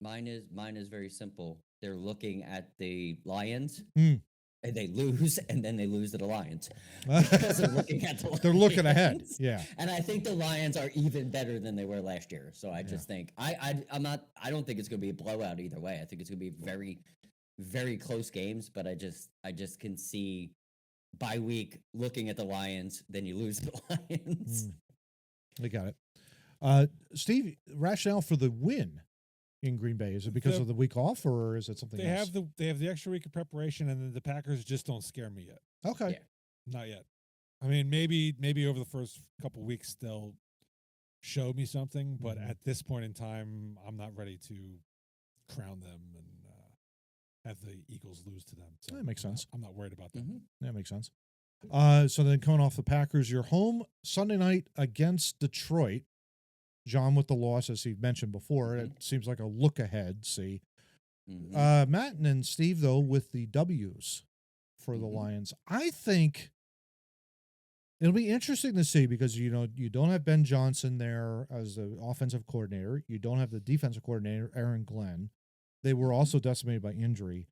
Speaker 3: Mine is very simple. They're looking at the Lions,
Speaker 2: Mm.
Speaker 3: and they lose, and then they lose to the Lions because they're looking at the Lions.
Speaker 2: They're looking ahead. Yeah.
Speaker 3: And I think the Lions are even better than they were last year. So I just think I don't think it's going to be a blowout either way. I think it's going to be very, very close games. But I just can see bye week looking at the Lions, then you lose to the Lions.
Speaker 2: I got it. Steve, rationale for the win in Green Bay, is it because of the week off, or is it something else?
Speaker 1: They have the extra week of preparation, and then the Packers just don't scare me yet.
Speaker 2: Okay.
Speaker 3: Yeah.
Speaker 1: Not yet. I mean, maybe over the first couple weeks they'll show me something, but
Speaker 2: Mhm.
Speaker 1: at this point in time, I'm not ready to crown them and have the Eagles lose to them. So
Speaker 2: That makes sense.
Speaker 1: I'm not worried about that.
Speaker 3: Mhm.
Speaker 2: That makes sense. So then coming off the Packers, you're home Sunday night against Detroit. John with the loss, as he mentioned before. It seems like a look ahead, see.
Speaker 3: Mhm.
Speaker 2: Matt and Steve, though, with the W's for the
Speaker 3: Mhm.
Speaker 2: Lions. I think it'll be interesting to see because, you don't have Ben Johnson there as the offensive coordinator. You don't have the defensive coordinator, Aaron Glenn. They were also decimated by injury.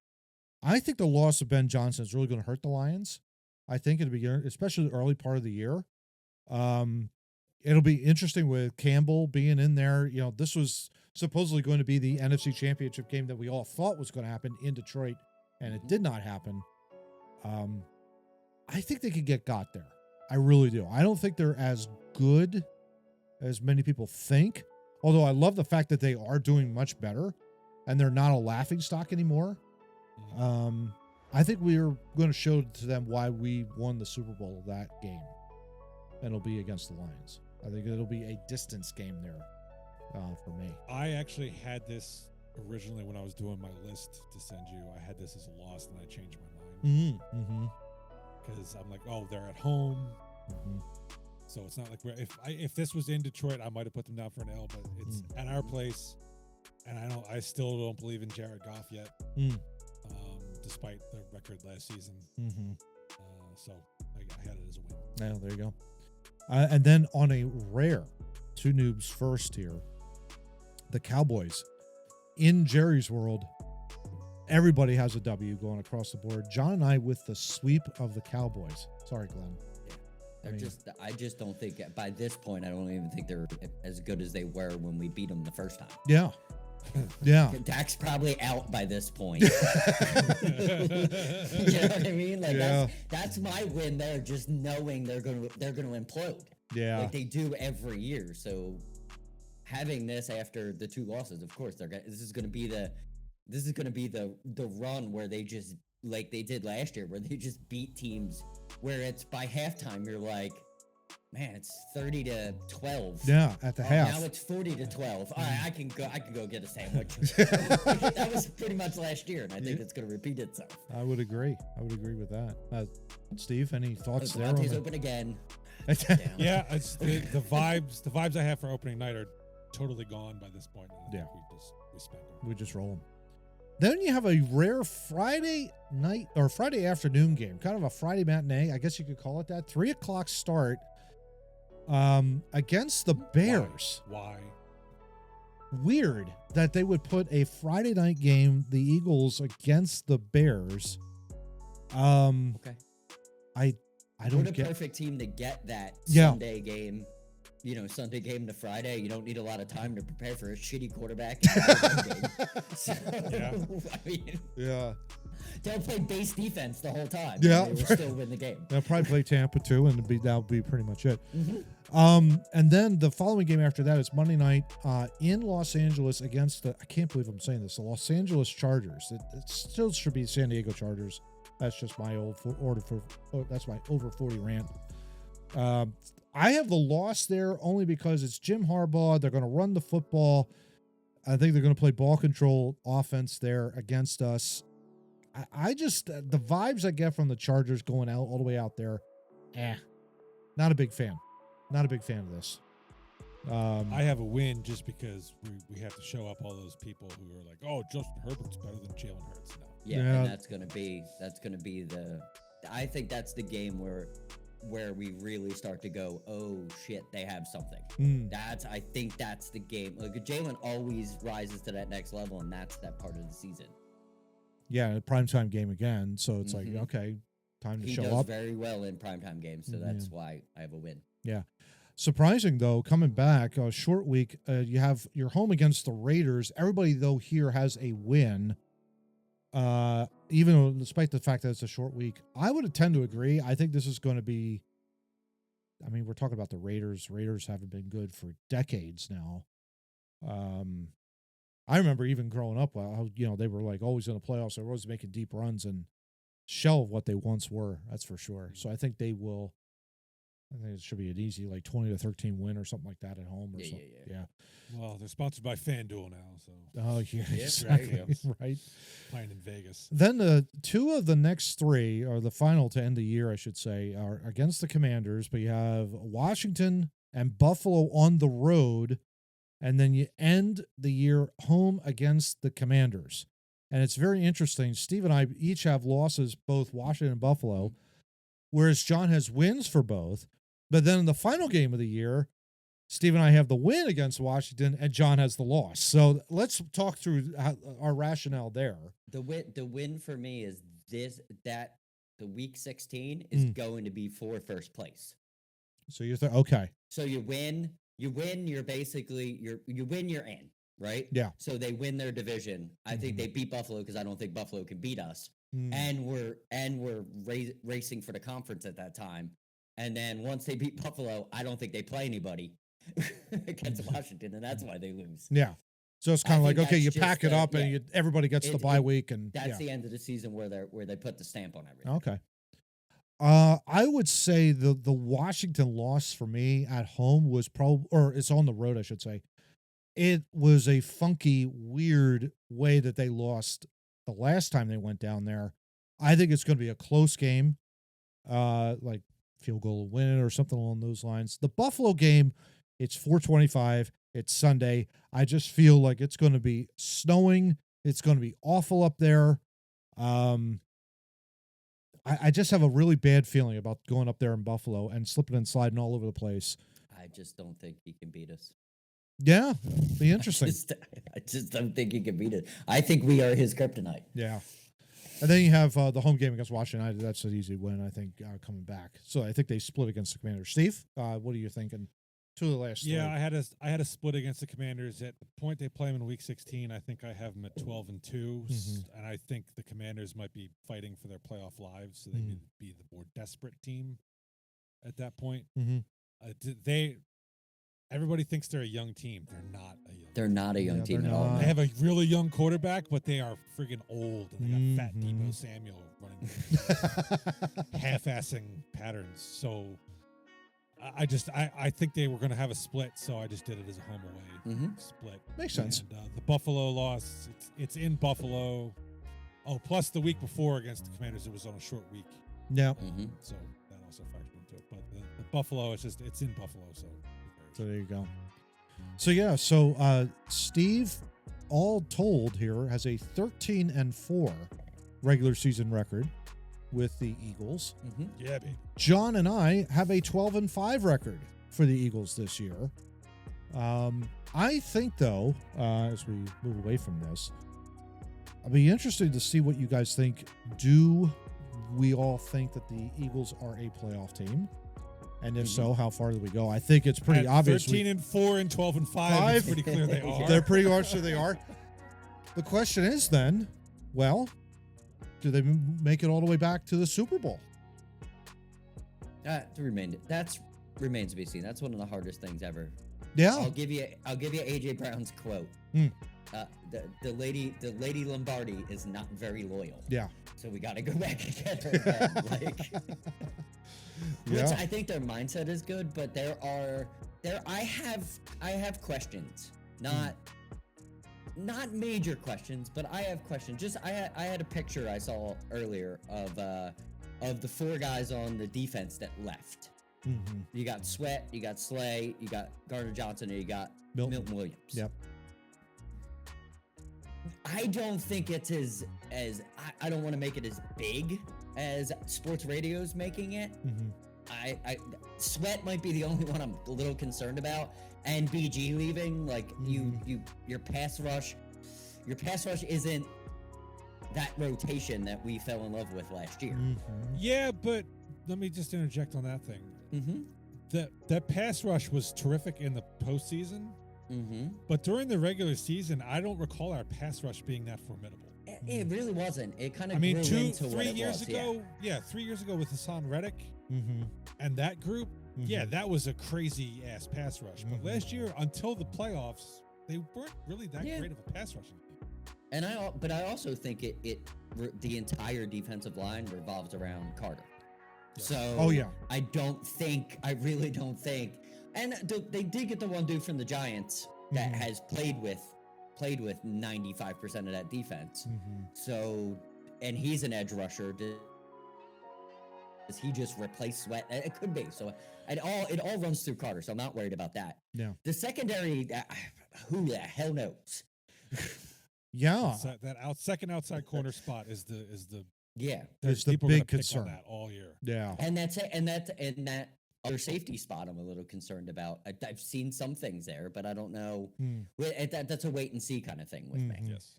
Speaker 2: I think the loss of Ben Johnson is really going to hurt the Lions. I think it'll be, especially the early part of the year. It'll be interesting with Campbell being in there. This was supposedly going to be the NFC Championship game that we all thought was going to happen in Detroit, and it did not happen. I think they could get got there. I really do. I don't think they're as good as many people think, although I love the fact that they are doing much better, and they're not a laughingstock anymore. I think we're going to show to them why we won the Super Bowl that game, and it'll be against the Lions. I think it'll be a distance game there for me.
Speaker 1: I actually had this originally when I was doing my list to send you. I had this as a loss, and I changed my mind because I'm like, oh, they're at home, so it's not like if this was in Detroit, I might have put them down for an L, but it's at our place, and I still don't believe in Jared Goff yet. Despite the record last season. So I had it as a win.
Speaker 2: Yeah, there you go. And then on a rare, Two Noobs first here, the Cowboys. In Jerry's world, everybody has a W going across the board. John and I with the sweep of the Cowboys. Sorry, Glenn.
Speaker 3: I just don't think, by this point, I don't even think they're as good as they were when we beat them the first time.
Speaker 2: Yeah. Yeah.
Speaker 3: Dak's probably out by this point. You know what I mean? Like that's my win there, just knowing they're gonna implode.
Speaker 2: Yeah.
Speaker 3: Like they do every year. So having this after the 2 losses, of course this is gonna be the run where they just, like they did last year, where they just beat teams where it's by halftime you're like, man, it's 30-12.
Speaker 2: Yeah, at the half.
Speaker 3: Now it's 40-12. All right, I can go get a sandwich. That was pretty much last year, and I think it's going to repeat itself.
Speaker 2: I would agree with that. Steve, any thoughts there?
Speaker 3: Devontae's open again.
Speaker 1: Yeah, it's the vibes I have for opening night are totally gone by this point.
Speaker 2: Yeah,
Speaker 1: we spent them.
Speaker 2: We just roll them. Then you have a rare Friday night or Friday afternoon game, kind of a Friday matinee, I guess you could call it that. 3:00 start. Against the Bears.
Speaker 1: Why?
Speaker 2: Weird that they would put a Friday night game, the Eagles against the Bears.
Speaker 3: Okay.
Speaker 2: I don't
Speaker 3: What a
Speaker 2: get
Speaker 3: perfect team to get that
Speaker 2: Yeah.
Speaker 3: Sunday game. Sunday game to Friday. You don't need a lot of time to prepare for a shitty quarterback. So, I mean,
Speaker 2: yeah.
Speaker 3: they'll play base defense the whole time.
Speaker 2: Yeah.
Speaker 3: And they will still win the game.
Speaker 2: They'll probably play Tampa too, and that'll be pretty much it. And then the following game after that is Monday night in Los Angeles against I can't believe I'm saying this, the Los Angeles Chargers. It still should be San Diego Chargers. That's just my that's my over 40 rant. I have the loss there only because it's Jim Harbaugh. They're going to run the football. I think they're going to play ball control offense there against us. I just, the vibes I get from the Chargers going out all the way out there, not a big fan. Not a big fan of this.
Speaker 1: I have a win just because we have to show up all those people who are like, oh, Justin Herbert's better than Jalen Hurts now.
Speaker 3: Yeah, and that's gonna be I think that's the game where we really start to go, oh shit, they have something. I think that's the game. Like Jalen always rises to that next level, and that's that part of the season.
Speaker 2: Yeah, a primetime game again. So it's like, okay, time to show up.
Speaker 3: He does very well in primetime games, so that's why I have a win. Yeah.
Speaker 2: Surprising though, coming back a short week, you're home against the Raiders. Everybody though here has a win. Even though, despite the fact that it's a short week, I would tend to agree. I think this is going to be, I mean, we're talking about the Raiders. Raiders haven't been good for decades now. I remember even growing up, how, they were like always in the playoffs. They were always making deep runs and shell of what they once were. That's for sure. So I think it should be an easy, like 20-13 win or something like that at home or something. Yeah.
Speaker 1: Well, they're sponsored by FanDuel now, so.
Speaker 2: Oh, yeah.
Speaker 3: Exactly.
Speaker 2: Right.
Speaker 1: Playing in Vegas.
Speaker 2: Then the 2 of the next 3, or the final to end the year, I should say, are against the Commanders, but you have Washington and Buffalo on the road, and then you end the year home against the Commanders. And it's very interesting. Steve and I each have losses, both Washington and Buffalo, whereas John has wins for both. But then in the final game of the year, Steve and I have the win against Washington, and John has the loss. So let's talk through our rationale there.
Speaker 3: The win for me is the week 16 is going to be for first place.
Speaker 2: So you're okay.
Speaker 3: So you win, you're basically you win, you're in, right?
Speaker 2: Yeah.
Speaker 3: So they win their division. I think they beat Buffalo because I don't think Buffalo can beat us. And we're racing for the conference at that time. And then once they beat Buffalo, I don't think they play anybody against Washington, and that's why they lose.
Speaker 2: Yeah. So it's kind of like,
Speaker 3: think
Speaker 2: okay,
Speaker 3: that's
Speaker 2: you pack
Speaker 3: just
Speaker 2: it up and everybody gets the bye week, and
Speaker 3: that's the end of the season where they put the stamp on everything.
Speaker 2: Okay. I would say the Washington loss for me at home was probably, or it's on the road, I should say. It was a funky, weird way that they lost the last time they went down there. I think it's going to be a close game, like field goal to win it or something along those lines. The Buffalo game, it's 4:25. It's Sunday. I just feel like it's going to be snowing. It's going to be awful up there. I just have a really bad feeling about going up there in Buffalo and slipping and sliding all over the place.
Speaker 3: I just don't think he can beat us.
Speaker 2: Yeah, be interesting.
Speaker 3: I just don't think he can beat it. I think we are his kryptonite.
Speaker 2: Yeah. And then you have the home game against Washington United. That's an easy win, I think, coming back. So I think they split against the Commanders. Steve, what are you thinking? Two of the last three.
Speaker 1: Yeah, I had a split against the Commanders. At the point they play them in Week 16, I think I have them at 12-2, and I think the Commanders might be fighting for their playoff lives, so they could be the more desperate team at that point. Everybody thinks they're a young team. They're not a young team.
Speaker 3: At all.
Speaker 1: They have a really young quarterback, but they are friggin' old, and they got fat Debo Samuel running half-assing patterns. So I think they were going to have a split, so I just did it as a home away split.
Speaker 2: Makes sense.
Speaker 1: And the Buffalo loss, it's in Buffalo. Oh, plus the week before against the Commanders, it was on a short week.
Speaker 2: Yeah.
Speaker 1: So that also factored into it. But the Buffalo, it's in Buffalo, so
Speaker 2: there you go. So yeah, Steve, all told here, has a 13-4 regular season record with the Eagles.
Speaker 1: Yeah, baby.
Speaker 2: John and I have a 12-5 record for the Eagles this year. I think, though, as we move away from this, I'll be interested to see what you guys think. Do we all think that the Eagles are a playoff team? And if so, how far do we go? I think it's pretty obvious.
Speaker 1: 13-4 and 12-5. It's pretty clear they are.
Speaker 2: They're pretty much sure they are. The question is then, well, do they make it all the way back to the Super Bowl?
Speaker 3: That remains to be seen. That's one of the hardest things ever.
Speaker 2: Yeah.
Speaker 3: I'll give you AJ Brown's quote. The lady Lombardi is not very loyal.
Speaker 2: Yeah.
Speaker 3: So we got to go back and get her again. Which I think their mindset is good, but I have questions. Not major questions, but I have questions. Just I had a picture I saw earlier of the four guys on the defense that left. You got Sweat, you got Slay, you got Gardner Johnson, and you got Milton Williams.
Speaker 2: Yep.
Speaker 3: I don't think it's as I don't want to make it as big as sports radio's making it. I Sweat might be the only one I'm a little concerned about, and BG leaving. Like your pass rush isn't that rotation that we fell in love with last year.
Speaker 1: Yeah, but let me just interject on that thing. That pass rush was terrific in the postseason. But during the regular season, I don't recall our pass rush being that formidable.
Speaker 3: It really wasn't. It kind of
Speaker 1: 3 years ago, 3 years ago with Hassan Reddick and that group, that was a crazy ass pass rush. But last year, until the playoffs, they weren't really that great of a pass rushing team.
Speaker 3: And I also think the entire defensive line revolves around Carter. So I really don't think. And they did get the one dude from the Giants that has played with 95% of that defense. So, and he's an edge rusher. Does he just replace Sweat? It could be. So it all runs through Carter. So I'm not worried about that.
Speaker 2: Yeah.
Speaker 3: The secondary, who the hell knows?
Speaker 1: Second outside corner spot is the
Speaker 2: It's the big concern
Speaker 1: on that all year.
Speaker 2: Yeah.
Speaker 3: And that's it. And that other safety spot I'm a little concerned about. I've seen some things there, but I don't know. That's a wait and see kind of thing with me.
Speaker 1: Yes.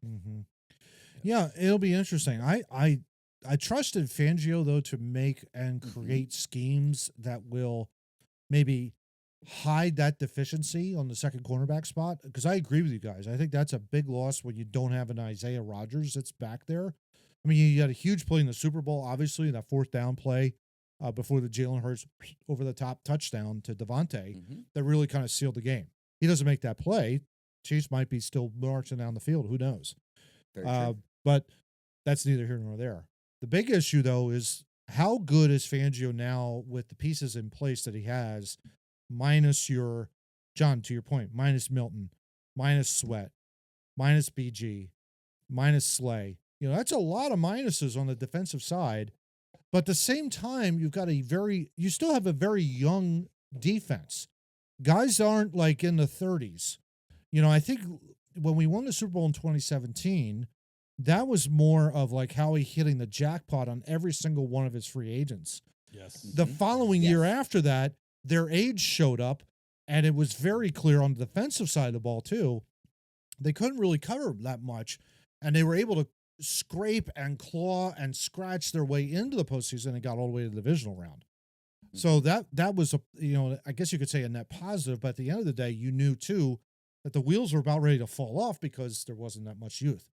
Speaker 2: Yeah, it'll be interesting. I trusted Fangio, though, to make and create schemes that will maybe hide that deficiency on the second cornerback spot, because I agree with you guys. I think that's a big loss when you don't have an Isaiah Rodgers that's back there. I mean, you got a huge play in the Super Bowl, obviously, that fourth down play before the Jalen Hurts over the top touchdown to Devontae that really kind of sealed the game. He doesn't make that play. Chiefs might be still marching down the field. Who knows?
Speaker 3: Very true.
Speaker 2: But that's neither here nor there. The big issue, though, is how good is Fangio now with the pieces in place that he has, minus your, John, to your point, minus Milton, minus Sweat, minus BG, minus Slay. You know, that's a lot of minuses on the defensive side. But at the same time, you still have a very young defense. Guys aren't like in the 30s. You know, I think when we won the Super Bowl in 2017, that was more of like Howie hitting the jackpot on every single one of his free agents.
Speaker 1: Yes.
Speaker 2: The following year after that, their age showed up, and it was very clear on the defensive side of the ball, too. They couldn't really cover that much, and they were able to scrape and claw and scratch their way into the postseason and got all the way to the divisional round. So that was I guess you could say a net positive, but at the end of the day, you knew too that the wheels were about ready to fall off because there wasn't that much youth.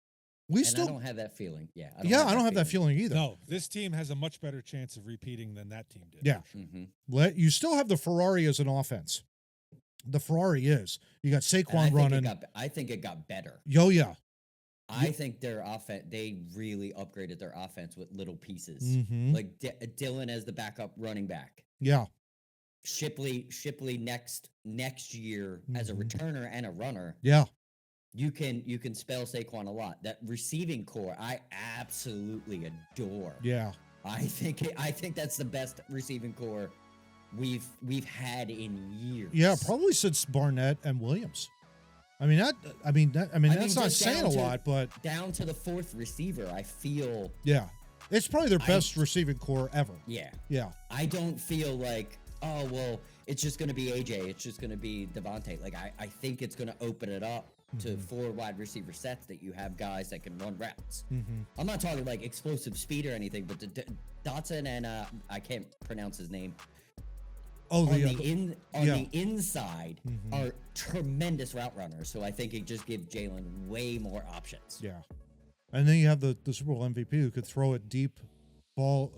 Speaker 3: I don't have that feeling. Yeah.
Speaker 2: I don't have that feeling either.
Speaker 1: No, this team has a much better chance of repeating than that team did.
Speaker 2: Yeah. You still have the Ferrari as an offense. The Ferrari is. You got Saquon running.
Speaker 3: I think it got better.
Speaker 2: Yo, yeah.
Speaker 3: I think their offense, they really upgraded their offense with little pieces. Like Dylan as the backup running back.
Speaker 2: Yeah.
Speaker 3: Shipley next year as a returner and a runner.
Speaker 2: Yeah.
Speaker 3: You can spell Saquon a lot. That receiving core, I absolutely adore.
Speaker 2: Yeah.
Speaker 3: I think that's the best receiving core we've had in years.
Speaker 2: Yeah, probably since Barnett and Williams. That's not saying a lot, but
Speaker 3: down to the fourth receiver, I feel.
Speaker 2: Yeah, it's probably their best receiving core ever.
Speaker 3: Yeah.
Speaker 2: Yeah.
Speaker 3: I don't feel like, oh well, it's just going to be AJ. It's just going to be Devontae. Like I think it's going to open it up to 4 wide receiver sets that you have guys that can run routes. I'm not talking like explosive speed or anything, but Dotson and I can't pronounce his name. The inside are tremendous route runners, so I think it just gives Jalen way more options.
Speaker 2: Yeah, and then you have the Super Bowl MVP who could throw a deep ball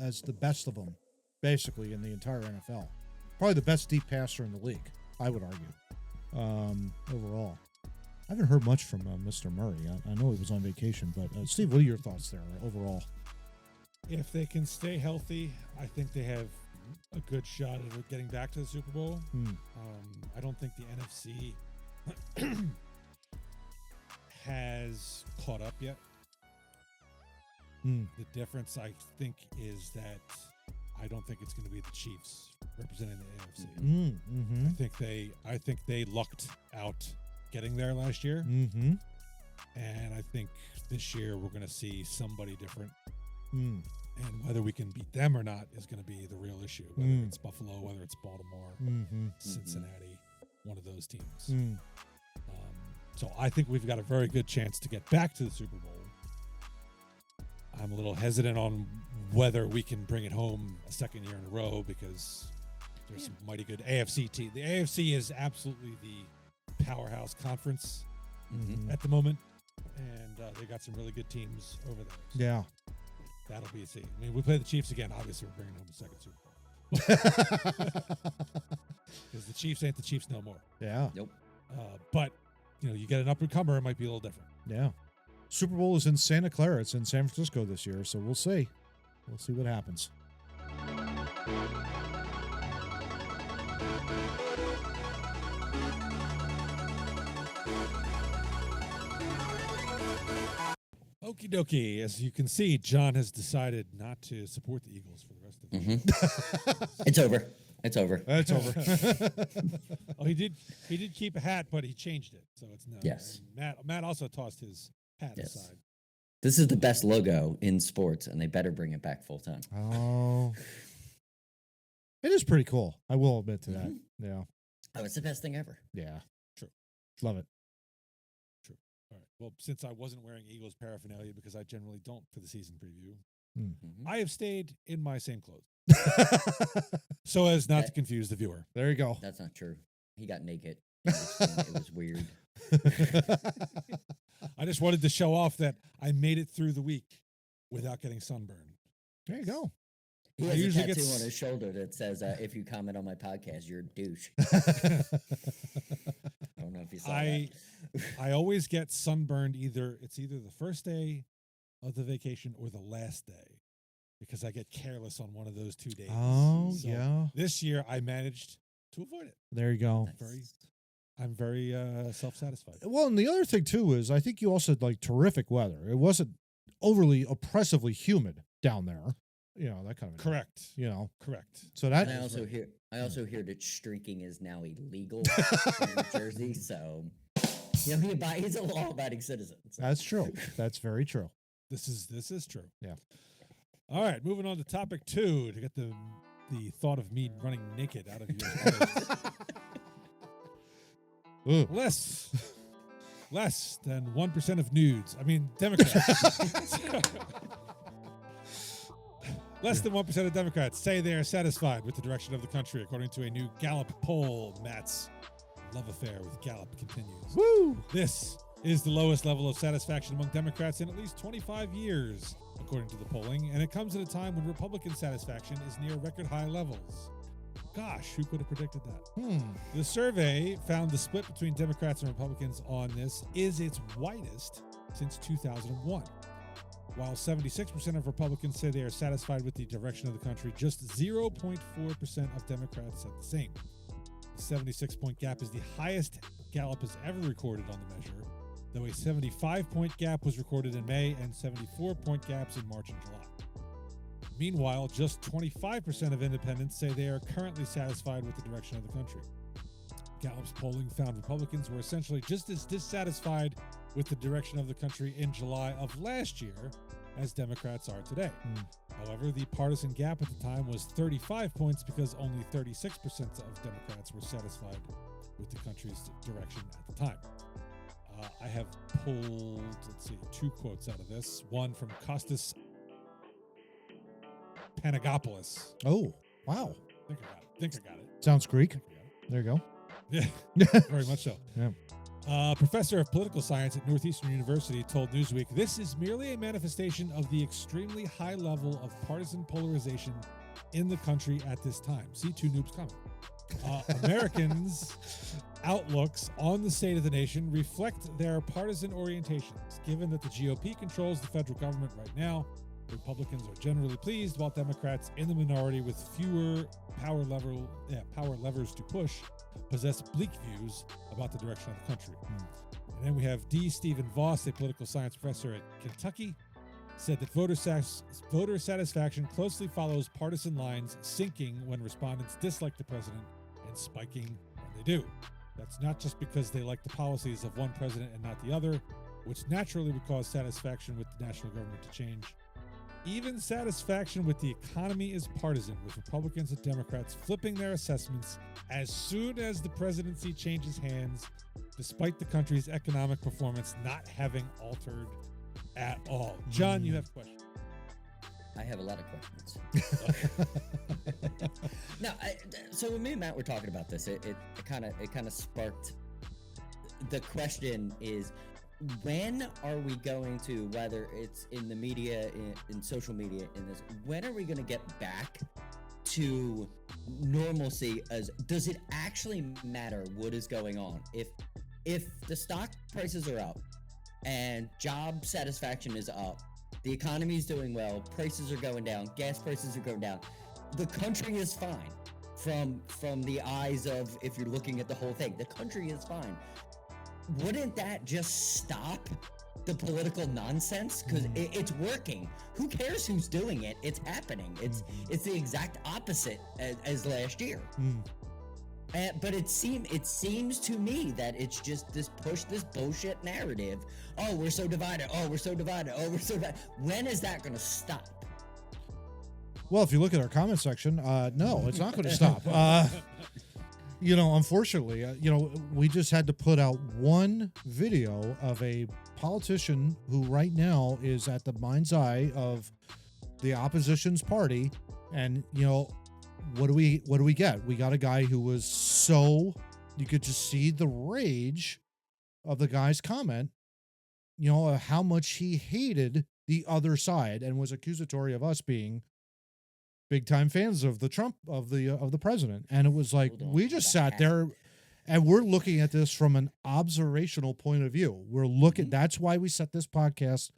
Speaker 2: as the best of them, basically in the entire NFL. Probably the best deep passer in the league, I would argue. Overall, I haven't heard much from Mr. Murray. I know he was on vacation, but Steve, what are your thoughts there overall?
Speaker 1: If they can stay healthy, I think they have a good shot at getting back to the Super Bowl. I don't think the NFC has caught up yet. The difference, I think, is that I don't think it's going to be the Chiefs representing the AFC. I think they lucked out getting there last year, and I think this year we're going to see somebody different. And whether we can beat them or not is going to be the real issue. Whether it's Buffalo, whether it's Baltimore, Cincinnati, one of those teams. So I think we've got a very good chance to get back to the Super Bowl. I'm a little hesitant on whether we can bring it home a second year in a row because there's some mighty good AFC team. The AFC is absolutely the powerhouse conference at the moment, and they got some really good teams over there. So
Speaker 2: Yeah.
Speaker 1: that'll be a scene. I mean, we play the Chiefs again. Obviously, we're bringing home the second Super Bowl. Because the Chiefs ain't the Chiefs no more.
Speaker 2: Yeah.
Speaker 3: Nope.
Speaker 1: But, you get an up-and-comer, it might be a little different.
Speaker 2: Yeah. Super Bowl is in Santa Clara. It's in San Francisco this year, so we'll see. We'll see what happens.
Speaker 1: Okie dokie. As you can see, John has decided not to support the Eagles for the rest of the year.
Speaker 3: It's over. It's over.
Speaker 2: It's over.
Speaker 1: Oh, he did keep a hat, but he changed it, so it's no.
Speaker 3: Yes.
Speaker 1: And Matt also tossed his hat aside.
Speaker 3: This is the best logo in sports, and they better bring it back full time.
Speaker 2: Oh. It is pretty cool. I will admit to that. Yeah.
Speaker 3: Oh, it's the best thing ever.
Speaker 2: Yeah.
Speaker 1: True.
Speaker 2: Love it.
Speaker 1: True. All right. Well, since I wasn't wearing Eagles paraphernalia because I generally don't for the season preview, I have stayed in my same clothes. So as not to confuse the viewer.
Speaker 2: There you go.
Speaker 3: That's not true. He got naked. It was weird.
Speaker 1: I just wanted to show off that I made it through the week without getting sunburned.
Speaker 2: There you go.
Speaker 3: He has a tattoo on his shoulder that says, if you comment on my podcast, you're a douche. I don't know if you saw that.
Speaker 1: I always get sunburned it's either the first day of the vacation or the last day because I get careless on one of those 2 days.
Speaker 2: Oh,
Speaker 1: So
Speaker 2: yeah.
Speaker 1: This year I managed to avoid it.
Speaker 2: There you go.
Speaker 1: I'm very self-satisfied.
Speaker 2: Well, and the other thing too is I think you also had like terrific weather. It wasn't overly oppressively humid down there. You know, that kind of
Speaker 1: Correct.
Speaker 2: You know,
Speaker 1: Correct.
Speaker 2: so that
Speaker 3: And I also hear that streaking is now illegal in New Jersey. So, he's a law-abiding citizen. So.
Speaker 2: that's true. That's very true.
Speaker 1: This is true.
Speaker 2: Yeah.
Speaker 1: All right, moving on to topic 2 to get the thought of me running naked out of your heads.
Speaker 2: Ugh.
Speaker 1: Less than 1% of Democrats. Less than 1% of Democrats say they are satisfied with the direction of the country, according to a new Gallup poll. Matt's love affair with Gallup continues.
Speaker 2: Woo!
Speaker 1: This is the lowest level of satisfaction among Democrats in at least 25 years, according to the polling, and it comes at a time when Republican satisfaction is near record high levels. Gosh, who could have predicted that? The survey found the split between Democrats and Republicans on this is its widest since 2001. While 76% of Republicans say they are satisfied with the direction of the country, just 0.4% of Democrats said the same. The 76-point gap is the highest Gallup has ever recorded on the measure, though a 75-point gap was recorded in May and 74-point gaps in March and July. Meanwhile, just 25% of independents say they are currently satisfied with the direction of the country. Gallup's polling found Republicans were essentially just as dissatisfied with the direction of the country in July of last year as Democrats are today. However, the partisan gap at the time was 35 points because only 36% of Democrats were satisfied with the country's direction at the time. I have pulled, 2 quotes out of this. One from Costas Panagopoulos.
Speaker 2: Oh, wow.
Speaker 1: I think I got it.
Speaker 2: Sounds Greek. There you go.
Speaker 1: Yeah, very much so.
Speaker 2: Yeah.
Speaker 1: Professor of political science at Northeastern University told Newsweek, "This is merely a manifestation of the extremely high level of partisan polarization in the country at this time." See Too Noobs comment. Americans' outlooks on the state of the nation reflect their partisan orientations. Given that the GOP controls the federal government right now, Republicans are generally pleased, while Democrats in the minority with fewer power levers to push possess bleak views about the direction of the country. And then we have D. Stephen Voss, a political science professor at Kentucky, said that voter satisfaction closely follows partisan lines, sinking when respondents dislike the president and spiking when they do. That's not just because they like the policies of one president and not the other, which naturally would cause satisfaction with the national government to change. Even satisfaction with the economy is partisan, with Republicans and Democrats flipping their assessments as soon as the presidency changes hands, despite the country's economic performance not having altered at all. John, you have questions?
Speaker 3: I have a lot of questions. Now, so when me and Matt were talking about this, it kind of sparked. The question is, when are we going to, whether it's in the media, in social media, in this, when are we going to get back to normalcy? Does it actually matter what is going on? If the stock prices are up and job satisfaction is up, the economy is doing well, prices are going down, gas prices are going down, the country is fine from the eyes of, if you're looking at the whole thing, the country is fine. Wouldn't that just stop the political nonsense? Because it's working. Who cares who's doing it? It's happening. It's the exact opposite as last year. But it seems to me that it's just this bullshit narrative. Oh, we're so divided. Oh, we're so divided. Oh, we're so divided. When is that going to stop?
Speaker 2: Well, if you look at our comment section, no, it's not going to stop. Unfortunately, we just had to put out one video of a politician who right now is at the mind's eye of the opposition's party. And, what do we get? We got a guy who was so, you could just see the rage of the guy's comment, how much he hated the other side and was accusatory of us being big time fans of the Trump, of the president. And it was like, we just sat there And we're looking at this from an observational point of view. We're looking, that's why we set this podcast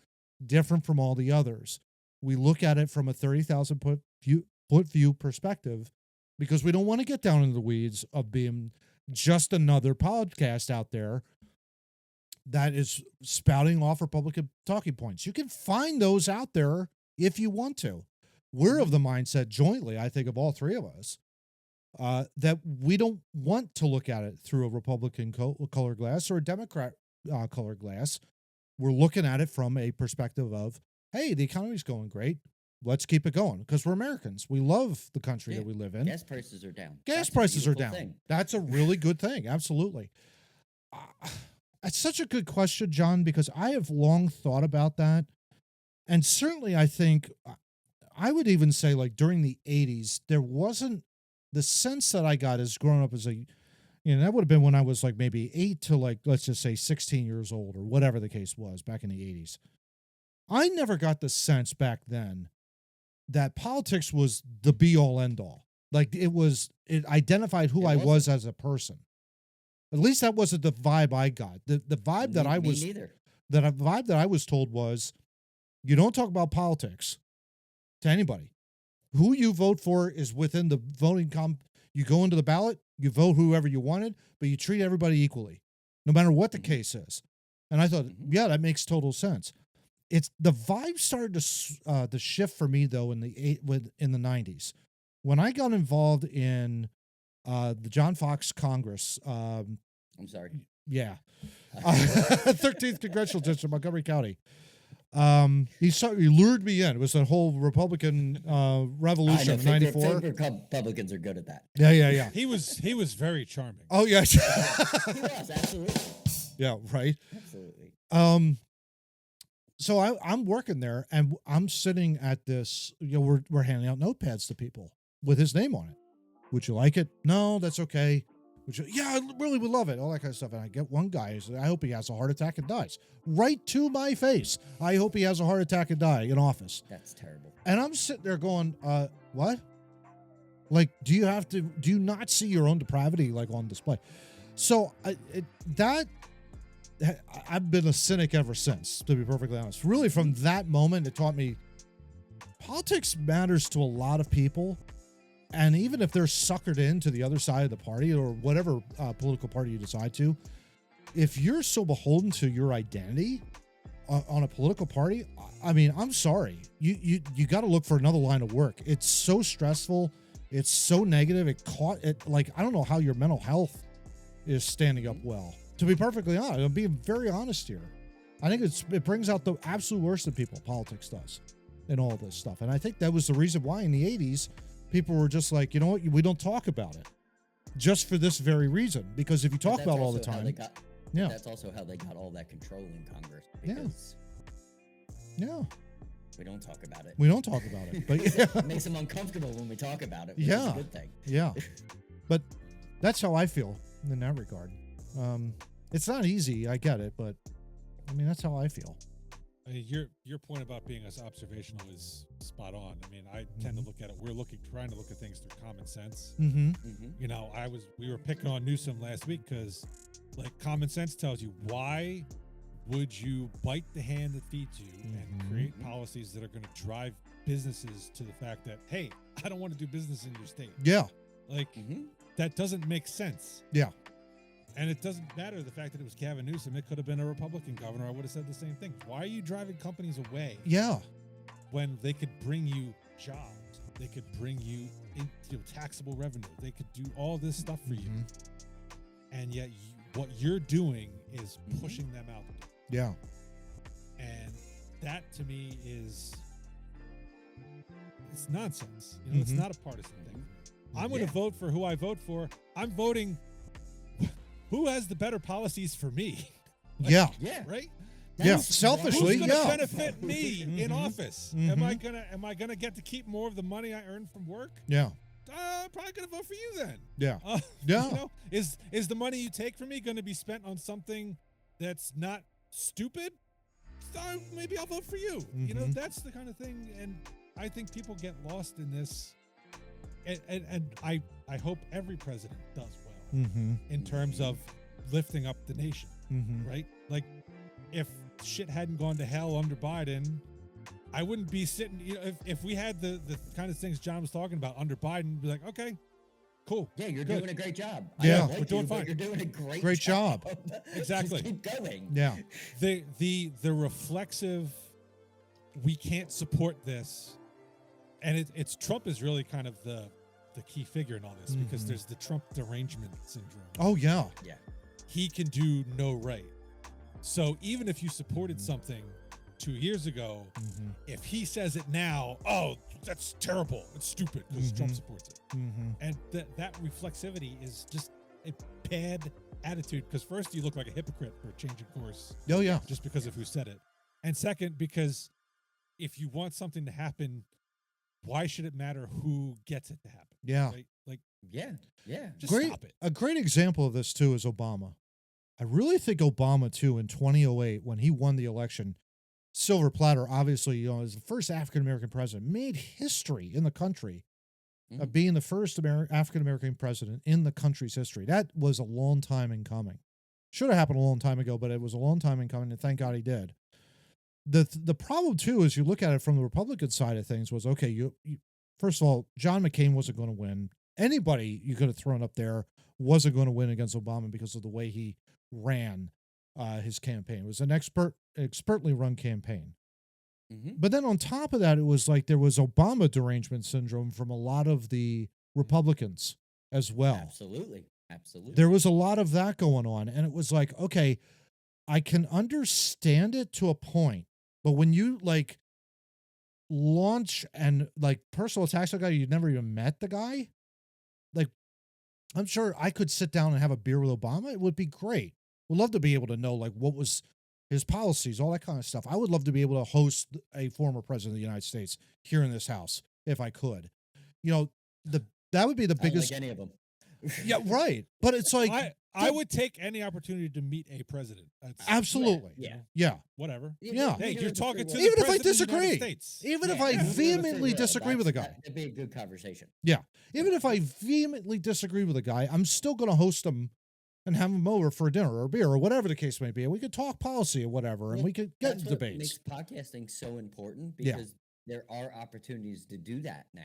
Speaker 2: different from all the others. We look at it from a 30,000 foot view perspective, because we don't want to get down into the weeds of being just another podcast out there that is spouting off Republican talking points. You can find those out there if you want to. We're of the mindset jointly, I think, of all three of us, that we don't want to look at it through a Republican color glass or a Democrat color glass. We're looking at it from a perspective of, hey, the economy's going great. Let's keep it going, because we're Americans. We love the country that we live in.
Speaker 3: Gas prices are down.
Speaker 2: Gas prices are down. That's a really good thing. Absolutely. It's such a good question, John, because I have long thought about that. And certainly I think, I would even say, like, during the 80s, there wasn't the sense that I got as growing up as a, that would have been when I was like maybe 8 to, like, let's just say 16 years old or whatever the case was back in the 80s. I never got the sense back then that politics was the be all end all. Like, it identified who I was as a person. At least that wasn't the vibe I got. The vibe that I was, the vibe that I was told was, you don't talk about politics to anybody. Who you vote for is within the voting you go into the ballot, you vote whoever you wanted, but you treat everybody equally, no matter what the case is. And I thought, yeah, that makes total sense. It's the vibe started to shift for me though in the 90s when I got involved in the John Fox Congress.
Speaker 3: I'm sorry.
Speaker 2: Yeah, 13th Congressional District, Montgomery County. He lured me in. It was the whole Republican revolution of '94.
Speaker 3: Republicans are good at that.
Speaker 2: Yeah.
Speaker 1: He was very charming.
Speaker 2: Oh yes,
Speaker 3: he was absolutely.
Speaker 2: Yeah, right.
Speaker 3: Absolutely.
Speaker 2: So I'm working there, and I'm sitting at this. We're handing out notepads to people with his name on it. Would you like it? No, that's okay. Yeah, I really would love it. All that kind of stuff. And I get one guy who says, I hope he has a heart attack and dies. Right to my face. I hope he has a heart attack and die in office.
Speaker 3: That's terrible.
Speaker 2: And I'm sitting there going, what? Like, do you not see your own depravity, like, on display? So I've been a cynic ever since, to be perfectly honest. Really, from that moment, it taught me politics matters to a lot of people. And even if they're suckered into the other side of the party or whatever political party you decide to, if you're so beholden to your identity on a political party, I mean, I'm sorry. You got to look for another line of work. It's so stressful. It's so negative. Like, I don't know how your mental health is standing up well. To be perfectly honest, I'm being very honest here. I think it brings out the absolute worst in people, politics does, and all this stuff. And I think that was the reason why in the 80s, people were just like, you know what, we don't talk about it. Just for this very reason. Because if you talk about it all the time.
Speaker 3: That's also how they got all that control in Congress. Because we don't talk about it.
Speaker 2: We don't talk about it. But
Speaker 3: it makes them uncomfortable when we talk about it, which is a good thing.
Speaker 2: Yeah. But that's how I feel in that regard. It's not easy, I get it, but I mean, that's how I feel.
Speaker 1: I mean, your point about being as observational is spot on. I mean, I tend to look at it. We're trying to look at things through common sense. We were picking on Newsom last week because, like, common sense tells you, why would you bite the hand that feeds you and create policies that are going to drive businesses to the fact that, hey, I don't want to do business in your state.
Speaker 2: Yeah.
Speaker 1: Like, that doesn't make sense.
Speaker 2: Yeah.
Speaker 1: And it doesn't matter the fact that it was Gavin Newsom. It could have been a Republican governor. I would have said the same thing. Why are you driving companies away?
Speaker 2: Yeah.
Speaker 1: When they could bring you jobs, they could bring you into taxable revenue. They could do all this stuff for you. And yet what you're doing is pushing them out.
Speaker 2: Yeah.
Speaker 1: And that to me it's nonsense. It's not a partisan thing. I'm going to vote for who I vote for. I'm voting who has the better policies for me?
Speaker 2: Yeah.
Speaker 1: Right?
Speaker 2: Selfishly,
Speaker 1: who's gonna benefit me in office? Am I gonna get to keep more of the money I earn from work?
Speaker 2: Yeah.
Speaker 1: I'm probably gonna vote for you then.
Speaker 2: Yeah.
Speaker 1: Is the money you take from me gonna be spent on something that's not stupid? Maybe I'll vote for you. That's the kind of thing, and I think people get lost in this. And I hope every president does well. in terms of lifting up the nation, right? Like, if shit hadn't gone to hell under Biden, I wouldn't be sitting, if we had the kind of things John was talking about under Biden, be like, okay, cool.
Speaker 3: Yeah, you're doing a great job.
Speaker 2: Yeah,
Speaker 3: I don't like
Speaker 1: we're doing
Speaker 3: you, but
Speaker 1: fine.
Speaker 3: You're doing a
Speaker 2: Great job.
Speaker 1: Exactly.
Speaker 3: Just keep going.
Speaker 2: Yeah.
Speaker 1: The reflexive, we can't support this, and it's Trump is really kind of the key figure in all this, because there's the Trump derangement syndrome.
Speaker 2: Oh, yeah.
Speaker 3: Yeah.
Speaker 1: He can do no right. So even if you supported something 2 years ago, if he says it now, oh, that's terrible, it's stupid, because Trump supports it. And that reflexivity is just a bad attitude, because first, you look like a hypocrite for changing course.
Speaker 2: Oh, yeah.
Speaker 1: Just because of who said it. And second, because if you want something to happen, why should it matter who gets it to happen?
Speaker 2: Yeah.
Speaker 1: Right? Like,
Speaker 3: Yeah.
Speaker 1: just stop it.
Speaker 2: A great example of this, too, is Obama. I really think Obama, too, in 2008, when he won the election, silver platter, obviously, as the first African-American president, made history in the country of being the first African-American president in the country's history. That was a long time in coming. Should have happened a long time ago, but it was a long time in coming, and thank God he did. The problem, too, is you look at it from the Republican side of things was, okay, you first of all, John McCain wasn't going to win. Anybody you could have thrown up there wasn't going to win against Obama because of the way he ran his campaign. It was an expertly run campaign. But then on top of that, it was like there was Obama derangement syndrome from a lot of the Republicans as well.
Speaker 3: Absolutely.
Speaker 2: There was a lot of that going on. And it was like, okay, I can understand it to a point, but when you like launch and like personal attacks on a guy, you never even met the guy. Like, I'm sure I could sit down and have a beer with Obama. It would be great. Would love to be able to know like what was his policies, all that kind of stuff. I would love to be able to host a former president of the United States here in this house if I could. That would be the biggest.
Speaker 3: I don't like any of them.
Speaker 2: Yeah, right. But it's like
Speaker 1: I would take any opportunity to meet a president.
Speaker 2: Absolutely.
Speaker 3: Yeah.
Speaker 1: Whatever.
Speaker 2: Yeah.
Speaker 1: Hey, you're talking to
Speaker 2: even
Speaker 1: the
Speaker 2: if I
Speaker 1: president of the
Speaker 2: disagree,
Speaker 1: United States.
Speaker 2: even if I vehemently disagree with a guy,
Speaker 3: That'd be a good conversation.
Speaker 2: yeah, even if I vehemently disagree with a guy, I'm still going to host him and have him over for dinner or beer or whatever the case may be, and we could talk policy or whatever, and we could get
Speaker 3: That's
Speaker 2: into
Speaker 3: what
Speaker 2: debates.
Speaker 3: makes podcasting so important, because there are opportunities to do that now.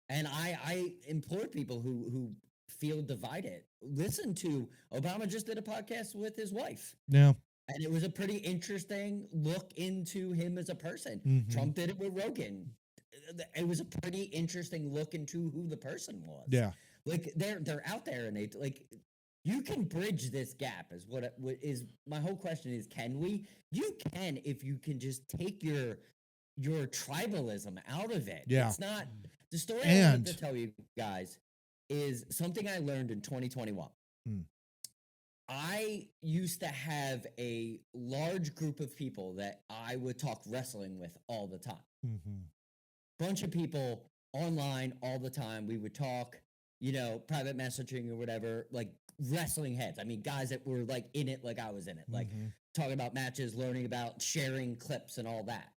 Speaker 3: And I implore people who feel divided, listen to Obama just did a podcast with his wife.
Speaker 2: Yeah.
Speaker 3: And it was a pretty interesting look into him as a person. Trump did it with Rogan. It was a pretty interesting look into who the person was.
Speaker 2: Yeah.
Speaker 3: Like they're out there, and they like, you can bridge this gap is what is my whole question is, can we? You can, if you can just take your tribalism out of it.
Speaker 2: Yeah.
Speaker 3: It's not the story I wanted to tell you guys is something I learned in 2021. I used to have a large group of people that I would talk wrestling with all the time. Bunch of people online all the time. We would talk, private messaging or whatever, like wrestling heads. I mean, guys that were like in it, like I was in it, like talking about matches, learning about sharing clips and all that.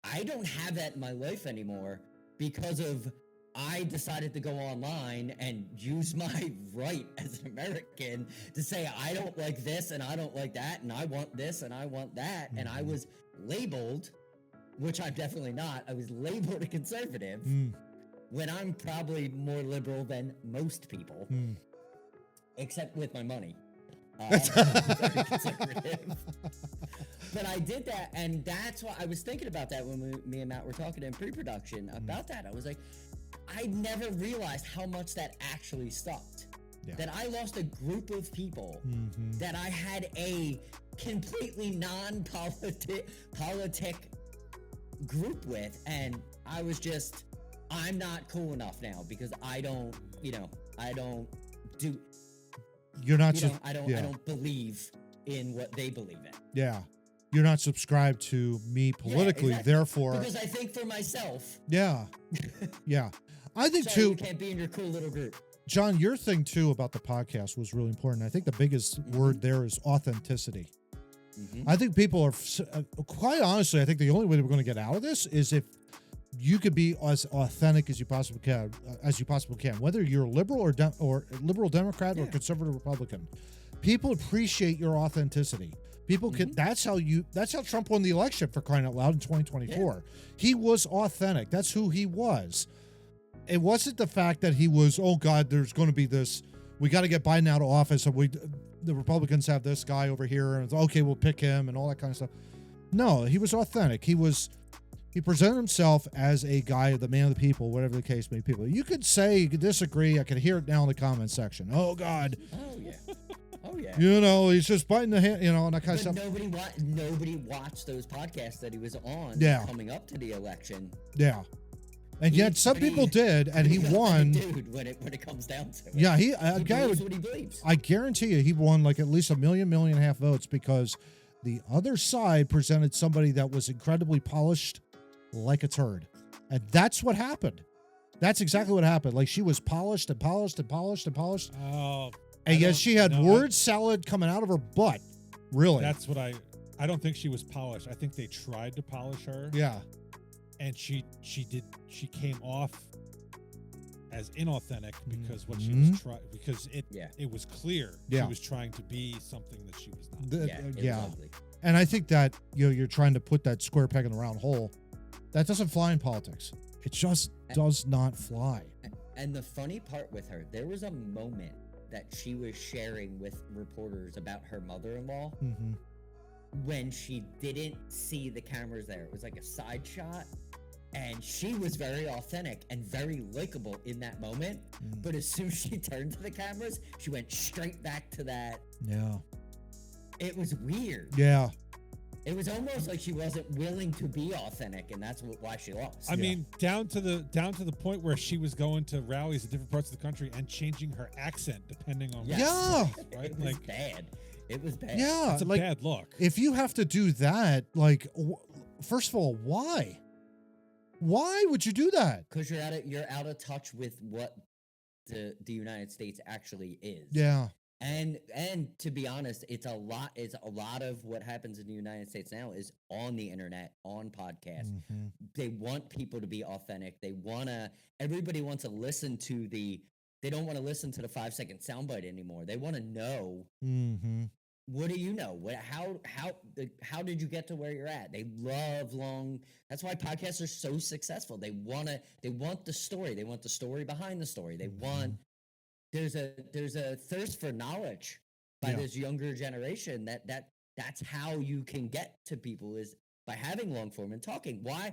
Speaker 3: I don't have that in my life anymore because of I decided to go online and use my right as an American to say, I don't like this and I don't like that, and I want this and I want that. And I was labeled, which I'm definitely not, I was labeled a conservative when I'm probably more liberal than most people, except with my money. I'm very conservative. But I did that, and that's why I was thinking about that when me and Matt were talking in pre-production about that. I was like, I never realized how much that actually sucked. Yeah. That I lost a group of people that I had a completely non-politic group with, and I was just, I'm not cool enough now because I don't do.
Speaker 2: You're not.
Speaker 3: I don't believe in what they believe in.
Speaker 2: Yeah. You're not subscribed to me politically, therefore.
Speaker 3: Because I think for myself.
Speaker 2: Yeah. Yeah. I think
Speaker 3: so
Speaker 2: too.
Speaker 3: You can't be in your cool little group.
Speaker 2: John, your thing too about the podcast was really important. I think the biggest word there is authenticity. I think people are, quite honestly, I think the only way that we're going to get out of this is if you could be as authentic as you possibly can, whether you're liberal or liberal Democrat or conservative Republican. People appreciate your authenticity. People can. That's how Trump won the election, for crying out loud, in 2024. He was authentic. That's who he was. It wasn't the fact that he was, oh God, there's going to be this, we got to get Biden out of office, and the Republicans have this guy over here, and it's okay, we'll pick him, and all that kind of stuff. No, he was authentic. He presented himself as a guy, the man of the people, whatever the case may be. You could say, you could disagree. I can hear it now in the comment section. Oh God.
Speaker 3: Oh yeah. Oh yeah.
Speaker 2: You know, he's just biting the hand, and that kind of stuff.
Speaker 3: Nobody watched those podcasts that he was on coming up to the election.
Speaker 2: Yeah. And yet some people did, and he won.
Speaker 3: Dude, when it comes down to it.
Speaker 2: Yeah, he
Speaker 3: believes what he believes.
Speaker 2: I guarantee you he won like at least 1.5 million votes, because the other side presented somebody that was incredibly polished like a turd. And that's what happened. That's exactly what happened. Like, she was polished and polished and polished and polished.
Speaker 1: Oh.
Speaker 2: And yet she had word salad coming out of her butt. Really.
Speaker 1: That's what I don't think she was polished. I think they tried to polish her.
Speaker 2: Yeah.
Speaker 1: And she came off as inauthentic because what she was because it was clear she was trying to be something that she was not.
Speaker 3: It was ugly.
Speaker 2: And I think that you're trying to put that square peg in the round hole. That doesn't fly in politics. It just does not fly.
Speaker 3: And the funny part with her, there was a moment that she was sharing with reporters about her mother-in-law when she didn't see the cameras there. It was like a side shot, and she was very authentic and very likable in that moment. But as soon as she turned to the cameras, she went straight back to that.
Speaker 2: Yeah.
Speaker 3: It was weird.
Speaker 2: Yeah.
Speaker 3: It was almost like she wasn't willing to be authentic, and that's why she lost.
Speaker 1: I mean, down to the point where she was going to rallies in different parts of the country and changing her accent depending on right?
Speaker 3: It was bad. It was bad.
Speaker 2: Yeah,
Speaker 1: it's a bad look.
Speaker 2: If you have to do that, like, first of all, why? Why would you do that?
Speaker 3: Because you're out of touch with what the United States actually is.
Speaker 2: Yeah.
Speaker 3: And to be honest, it's a lot of what happens in the United States now is on the internet, on podcasts. They want people to be authentic. Everybody wants to listen to they don't want to listen to the 5-second soundbite anymore. They want to know, what do you know? How did you get to where you're at? They love that's why podcasts are so successful. They want the story. They want the story behind the story. They want, there's a thirst for knowledge by this younger generation that's how you can get to people, is by having long form and talking. Why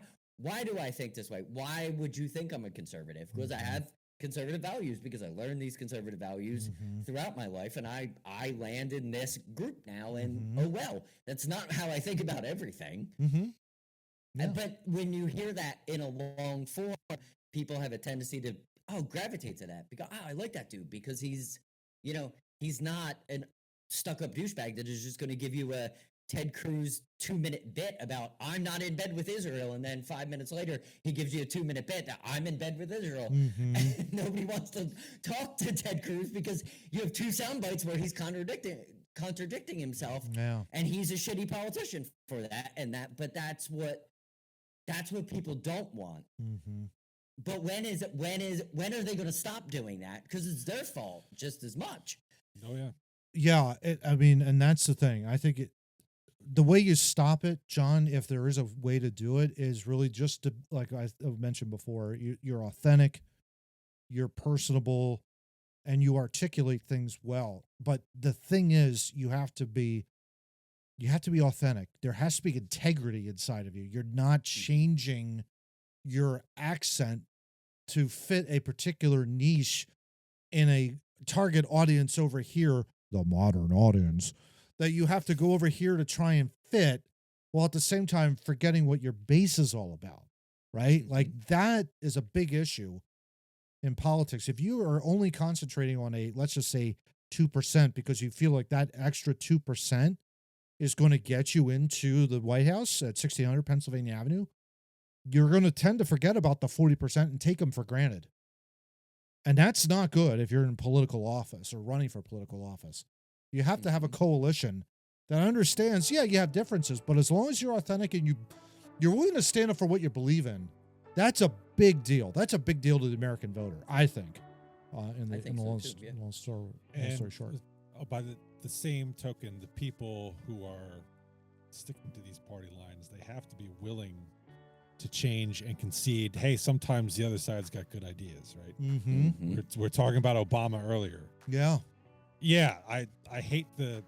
Speaker 3: do I think this way? Why would you think I'm a conservative? Because I have conservative values, because I learned these conservative values throughout my life, and I land in this group now, and oh well, that's not how I think about everything. But when you hear that in a long form, people have a tendency to gravitate to that, because I like that dude because he's not an stuck-up douchebag that is just going to give you a Ted Cruz 2-minute bit about I'm not in bed with Israel, and then 5 minutes later he gives you a 2-minute bit that I'm in bed with Israel. And nobody wants to talk to Ted Cruz because you have 2 sound bites where he's contradicting himself, and he's a shitty politician for that. But that's what people don't want. But when are they going to stop doing that? Because it's their fault just as much.
Speaker 1: Oh yeah.
Speaker 2: Yeah, and that's the thing. I think the way you stop it, John, if there is a way to do it, is really just to, like I mentioned before, you're authentic, you're personable, and you articulate things well. But the thing is, you have to be authentic. There has to be integrity inside of you. You're not changing your accent to fit a particular niche in a target audience over here, the modern audience, that you have to go over here to try and fit, while at the same time forgetting what your base is all about, right? Like, that is a big issue in politics. If you are only concentrating on let's just say 2%, because you feel like that extra 2% is going to get you into the White House at 1600 Pennsylvania Avenue, you're going to tend to forget about the 40% and take them for granted. And that's not good if you're in political office or running for political office. You have to have a coalition that understands, you have differences, but as long as you're authentic and you're willing to stand up for what you believe in, That's a big deal. That's a big deal to the American voter, I think. In the long story short.
Speaker 1: By the same token, the people who are sticking to these party lines, they have to be willing to change and concede. Hey, sometimes the other side's got good ideas, right?
Speaker 2: Mm-hmm.
Speaker 1: We're talking about Obama earlier.
Speaker 2: Yeah.
Speaker 1: Yeah, I hate the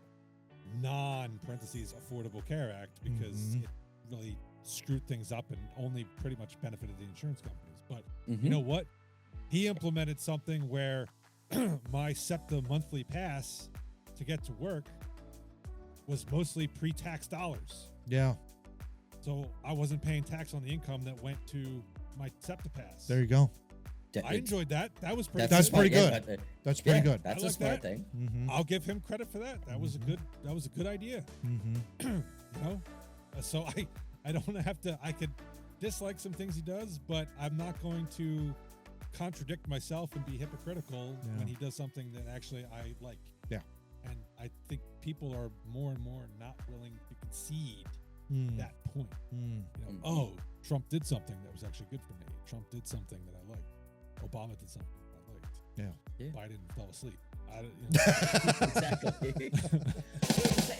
Speaker 1: non-parentheses Affordable Care Act because it really screwed things up and only pretty much benefited the insurance companies. But you know what? He implemented something where my SEPTA monthly pass to get to work was mostly pre-tax dollars.
Speaker 2: Yeah.
Speaker 1: So I wasn't paying tax on the income that went to my SEPTA pass.
Speaker 2: There you go.
Speaker 1: I enjoyed that. That was pretty.
Speaker 2: That's pretty good.
Speaker 3: Yeah,
Speaker 2: That's pretty good.
Speaker 3: That's
Speaker 1: I
Speaker 3: a
Speaker 1: like
Speaker 3: smart
Speaker 1: that.
Speaker 3: thing.
Speaker 2: Mm-hmm.
Speaker 1: I'll give him credit for that. That was a good idea.
Speaker 2: Mm-hmm.
Speaker 1: You know, so I don't have to. I could dislike some things he does, but I'm not going to contradict myself and be hypocritical when he does something that actually I like.
Speaker 2: Yeah.
Speaker 1: And I think people are more and more not willing to concede that point. You know, oh, Trump did something that was actually good for me. Trump did something that I liked. Obama did something that I liked.
Speaker 2: Yeah.
Speaker 1: Biden fell asleep.
Speaker 3: Exactly.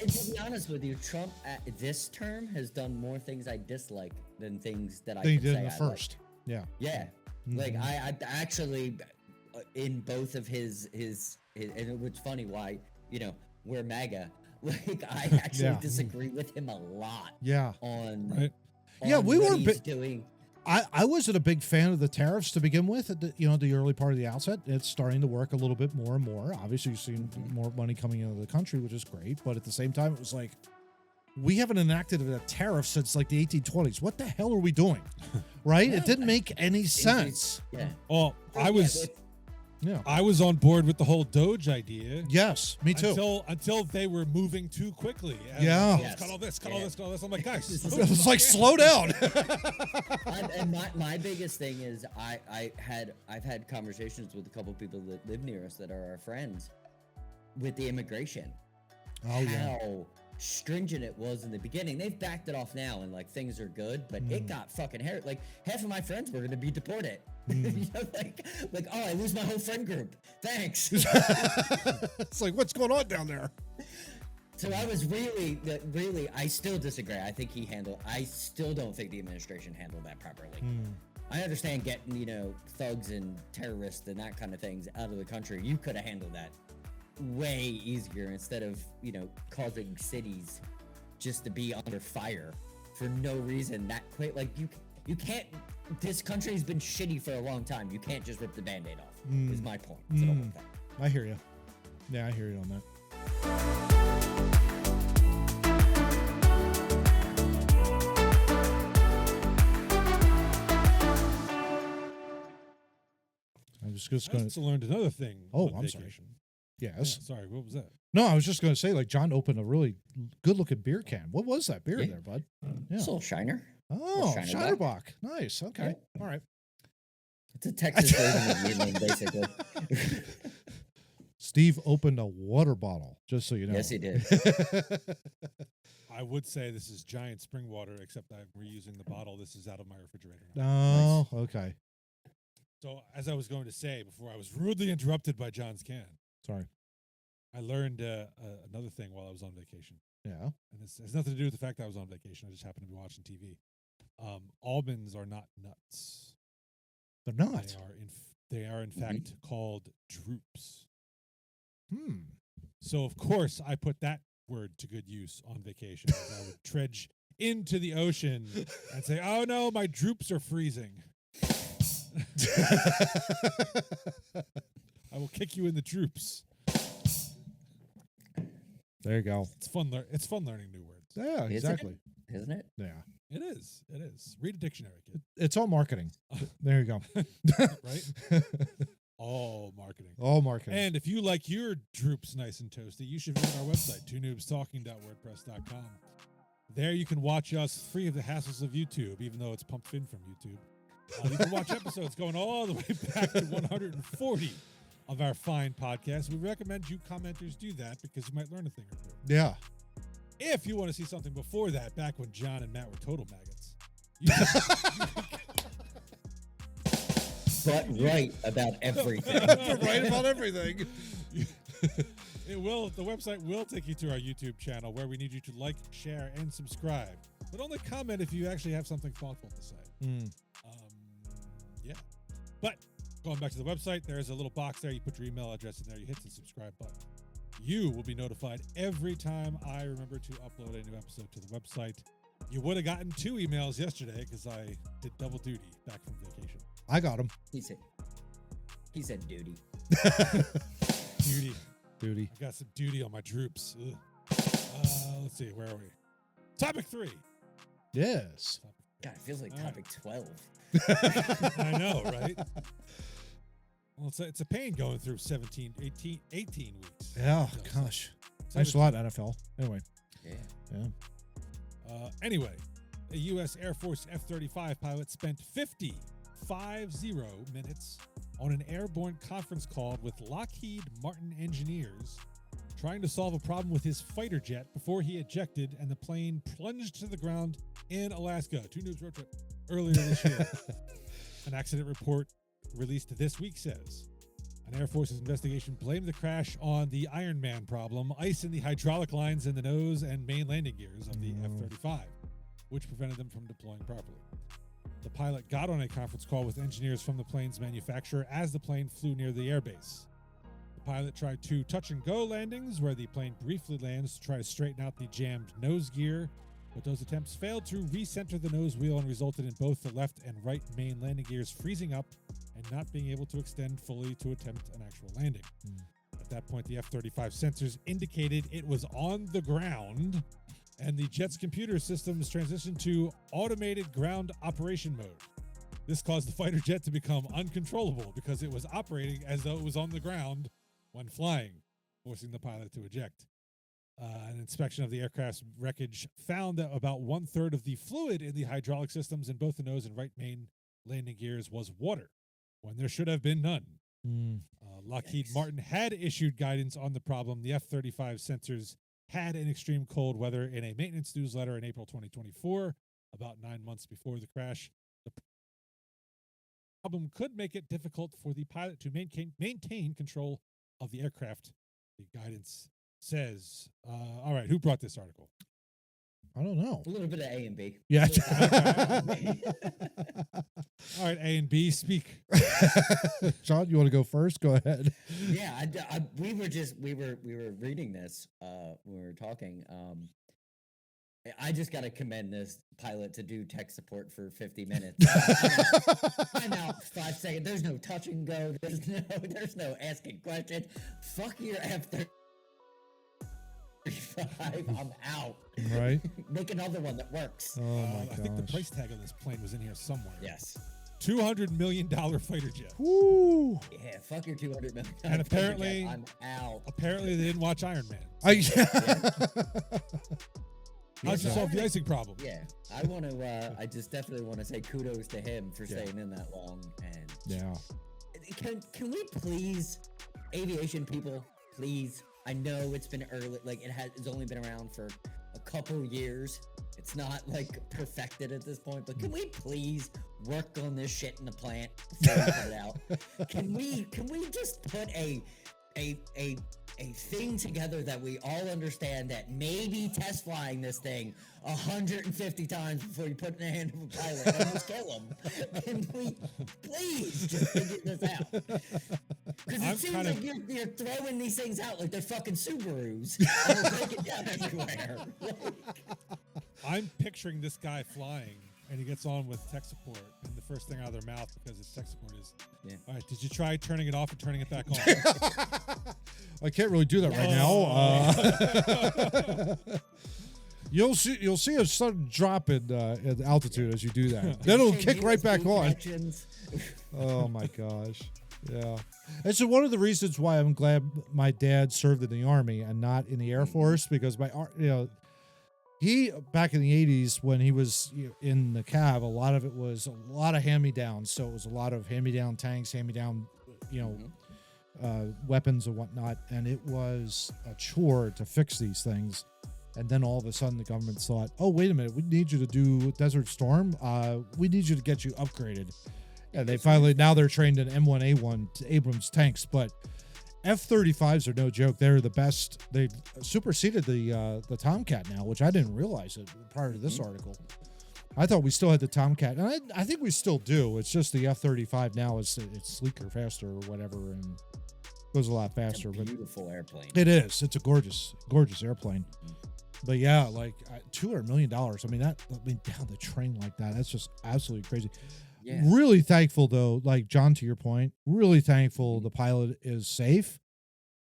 Speaker 3: And to be honest with you, Trump at this term has done more things I dislike than things that I
Speaker 2: They
Speaker 3: could
Speaker 2: did
Speaker 3: say
Speaker 2: in the
Speaker 3: I
Speaker 2: first.
Speaker 3: like.
Speaker 2: Yeah.
Speaker 3: Yeah. Like I actually in both of his and it was funny why, you know, we're MAGA. Like I actually disagree with him a lot.
Speaker 2: Yeah.
Speaker 3: On
Speaker 2: yeah, we
Speaker 3: what
Speaker 2: were
Speaker 3: he's doing.
Speaker 2: I wasn't a big fan of the tariffs to begin with. At the early part of the outset, it's starting to work a little bit more and more. Obviously, you've seen more money coming into the country, which is great. But at the same time, it was like we haven't enacted a tariff since like the 1820s. What the hell are we doing? Right? It didn't make any sense.
Speaker 3: Yeah.
Speaker 1: Well, I was on board with the whole Doge idea.
Speaker 2: Yes, me too.
Speaker 1: Until they were moving too quickly. And cut all this, cut all this, cut all this. I'm like, guys,
Speaker 2: it's like slow down.
Speaker 3: And my biggest thing is I've had conversations with a couple of people that live near us that are our friends with the immigration. How stringent it was in the beginning. They've backed it off now and like things are good, but it got fucking hairy. Like half of my friends were gonna be deported. You know, like oh, I lose my whole friend group. Thanks.
Speaker 2: It's like, what's going on down there?
Speaker 3: So I was really, I still disagree. I still don't think the administration handled that properly. I understand getting, you know, thugs and terrorists and that kind of things out of the country. You could have handled that way easier instead of, you know, causing cities just to be under fire for no reason that quick. Like you can't. This country's been shitty for a long time. You can't just rip the Band-Aid off. Is my point. To the whole thing.
Speaker 2: I hear you. Yeah, I hear you on that. I was just going
Speaker 1: to learn another thing.
Speaker 2: Oh,
Speaker 1: on
Speaker 2: I'm sorry.
Speaker 1: vacation.
Speaker 2: Yes.
Speaker 1: Yeah, sorry, what was that?
Speaker 2: No, I was just going to say, like, John opened a really good-looking beer can. What was that beer there, bud?
Speaker 3: Yeah. It's a little Shiner.
Speaker 2: Oh, Shinerbach. Nice. Okay. Yeah. All right.
Speaker 3: It's a Texas version of Vietnam, basically.
Speaker 2: Steve opened a water bottle, just so you know.
Speaker 3: Yes, he did.
Speaker 1: I would say this is giant spring water, except I'm reusing the bottle. This is out of my refrigerator now.
Speaker 2: Oh, nice. Okay.
Speaker 1: So, as I was going to say before I was rudely interrupted by John's can.
Speaker 2: Sorry.
Speaker 1: I learned another thing while I was on vacation.
Speaker 2: Yeah.
Speaker 1: And this has nothing to do with the fact that I was on vacation. I just happened to be watching TV. Almonds are not nuts.
Speaker 2: They're not.
Speaker 1: They are in fact called droops. So of course I put that word to good use on vacation. I would trudge into the ocean and say, "Oh no, my droops are freezing." I will kick you in the droops.
Speaker 2: There you go.
Speaker 1: It's fun. It's fun learning new words.
Speaker 2: Yeah, exactly.
Speaker 3: Isn't it?
Speaker 2: Yeah.
Speaker 1: It is. It is. Read a dictionary, kid.
Speaker 2: It's all marketing. There you go.
Speaker 1: Right? All marketing.
Speaker 2: All marketing.
Speaker 1: And if you like your droops nice and toasty, you should visit our website, twonoobstalking.wordpress.com. There you can watch us free of the hassles of YouTube, even though it's pumped in from YouTube. You can watch episodes going all the way back to 140 of our fine podcast. We recommend you commenters do that because you might learn a thing or two.
Speaker 2: Yeah.
Speaker 1: If you want to see something before that, back when John and Matt were total maggots,
Speaker 3: but right about everything.
Speaker 2: Right about everything.
Speaker 1: The website will take you to our YouTube channel where we need you to like, share, and subscribe. But only comment if you actually have something thoughtful to say. Yeah. But going back to the website, there's a little box there. You put your email address in there. You hit the subscribe button. You will be notified every time I remember to upload a new episode to the website. You would have gotten 2 emails yesterday because I did double duty back from vacation.
Speaker 2: I got him.
Speaker 3: He said duty.
Speaker 2: Duty.
Speaker 1: I got some duty on my droops. Ugh. Let's see. Where are we? Topic 3.
Speaker 2: Yes.
Speaker 3: God, it feels like topic 12.
Speaker 1: I know, right? Well, it's a pain going through 18 weeks.
Speaker 2: Yeah, gosh. Thanks a lot, NFL. Anyway.
Speaker 3: Yeah.
Speaker 1: Anyway, a U.S. Air Force F-35 pilot spent 50 minutes on an airborne conference call with Lockheed Martin engineers trying to solve a problem with his fighter jet before he ejected and the plane plunged to the ground in Alaska. Too Noobs road trip earlier this year. An accident report released this week says an Air Force investigation blamed the crash on the Iron Man problem, ice in the hydraulic lines in the nose and main landing gears of the F-35, which prevented them from deploying properly. The pilot got on a conference call with engineers from the plane's manufacturer as the plane flew near the airbase. The pilot tried 2 touch-and-go landings where the plane briefly lands to try to straighten out the jammed nose gear, but those attempts failed to recenter the nose wheel and resulted in both the left and right main landing gears freezing up and not being able to extend fully to attempt an actual landing. At that point, the F-35 sensors indicated it was on the ground, and the jet's computer systems transitioned to automated ground operation mode. This caused the fighter jet to become uncontrollable because it was operating as though it was on the ground when flying, forcing the pilot to eject. An inspection of the aircraft's wreckage found that about 1/3 of the fluid in the hydraulic systems in both the nose and right main landing gears was water, when there should have been none. Lockheed Martin had issued guidance on the problem. The F-35 sensors had an extreme cold weather in a maintenance newsletter in April 2024, about 9 months before the crash. The problem could make it difficult for the pilot to maintain control of the aircraft, the guidance says. All right, who brought this article?
Speaker 2: I don't know.
Speaker 3: A little bit of A and B.
Speaker 2: Yeah.
Speaker 1: All right, A and B, speak.
Speaker 2: John, you want to go first? Go ahead.
Speaker 3: Yeah, we were reading this when we were talking. I just got to commend this pilot to do tech support for 50 minutes. I'm out 5 seconds. There's no touch and go. There's no asking questions. Fuck your F-35. I'm out.
Speaker 2: Right.
Speaker 3: Make another one that works.
Speaker 2: Oh my gosh.
Speaker 1: I think the price tag on this plane was in here somewhere.
Speaker 3: Yes.
Speaker 1: $200 million fighter jet.
Speaker 2: Woo.
Speaker 3: Yeah, fuck your $200 million.
Speaker 1: And apparently,
Speaker 3: I'm out.
Speaker 1: Apparently, they didn't watch Iron Man. How'd you solve the icing problem?
Speaker 3: Yeah, I just definitely want to say kudos to him for staying in that long. And
Speaker 2: yeah.
Speaker 3: Can we please, aviation people, please? I know it's been early, like it's only been around for a couple years. It's not like perfected at this point, but can we please work on this shit in the plant before we put it out? Can we just put a thing together that we all understand that maybe test flying this thing 150 times before you put it in the hand of a pilot and just kill him? Can we please just figure this out? Because it seems like you're throwing these things out like they're fucking Subarus and they're taking down everywhere.
Speaker 1: I'm picturing this guy flying, and he gets on with tech support, and the first thing out of their mouth, because it's tech support, is, all right, did you try turning it off and turning it back on?
Speaker 2: I can't really do that right now. You'll see a sudden drop in altitude as you do that. Then it'll kick right back on. Oh my gosh. Yeah. And so one of the reasons why I'm glad my dad served in the Army and not in the Air Force, because he, back in the 80s when he was in the Cav, a lot of it was a lot of hand-me-downs. So it was a lot of hand-me-down tanks, hand-me-down, weapons and whatnot. And it was a chore to fix these things. And then all of a sudden the government thought, oh, wait a minute, we need you to do Desert Storm. We need you to get you upgraded. And they finally, now they're trained in M1A1 Abrams tanks, but F-35s are no joke. They're the best. They superseded the Tomcat now, which I didn't realize it prior to this article. I thought we still had the Tomcat, and I think we still do. It's just the F-35 now it's sleeker, faster, or whatever, and goes a lot faster.
Speaker 3: It's a beautiful airplane.
Speaker 2: It is. It's a gorgeous airplane. But yeah, like $200 million. I mean, down the train like that, that's just absolutely crazy.
Speaker 3: Yeah.
Speaker 2: Really thankful though, like John, to your point, really thankful the pilot is safe.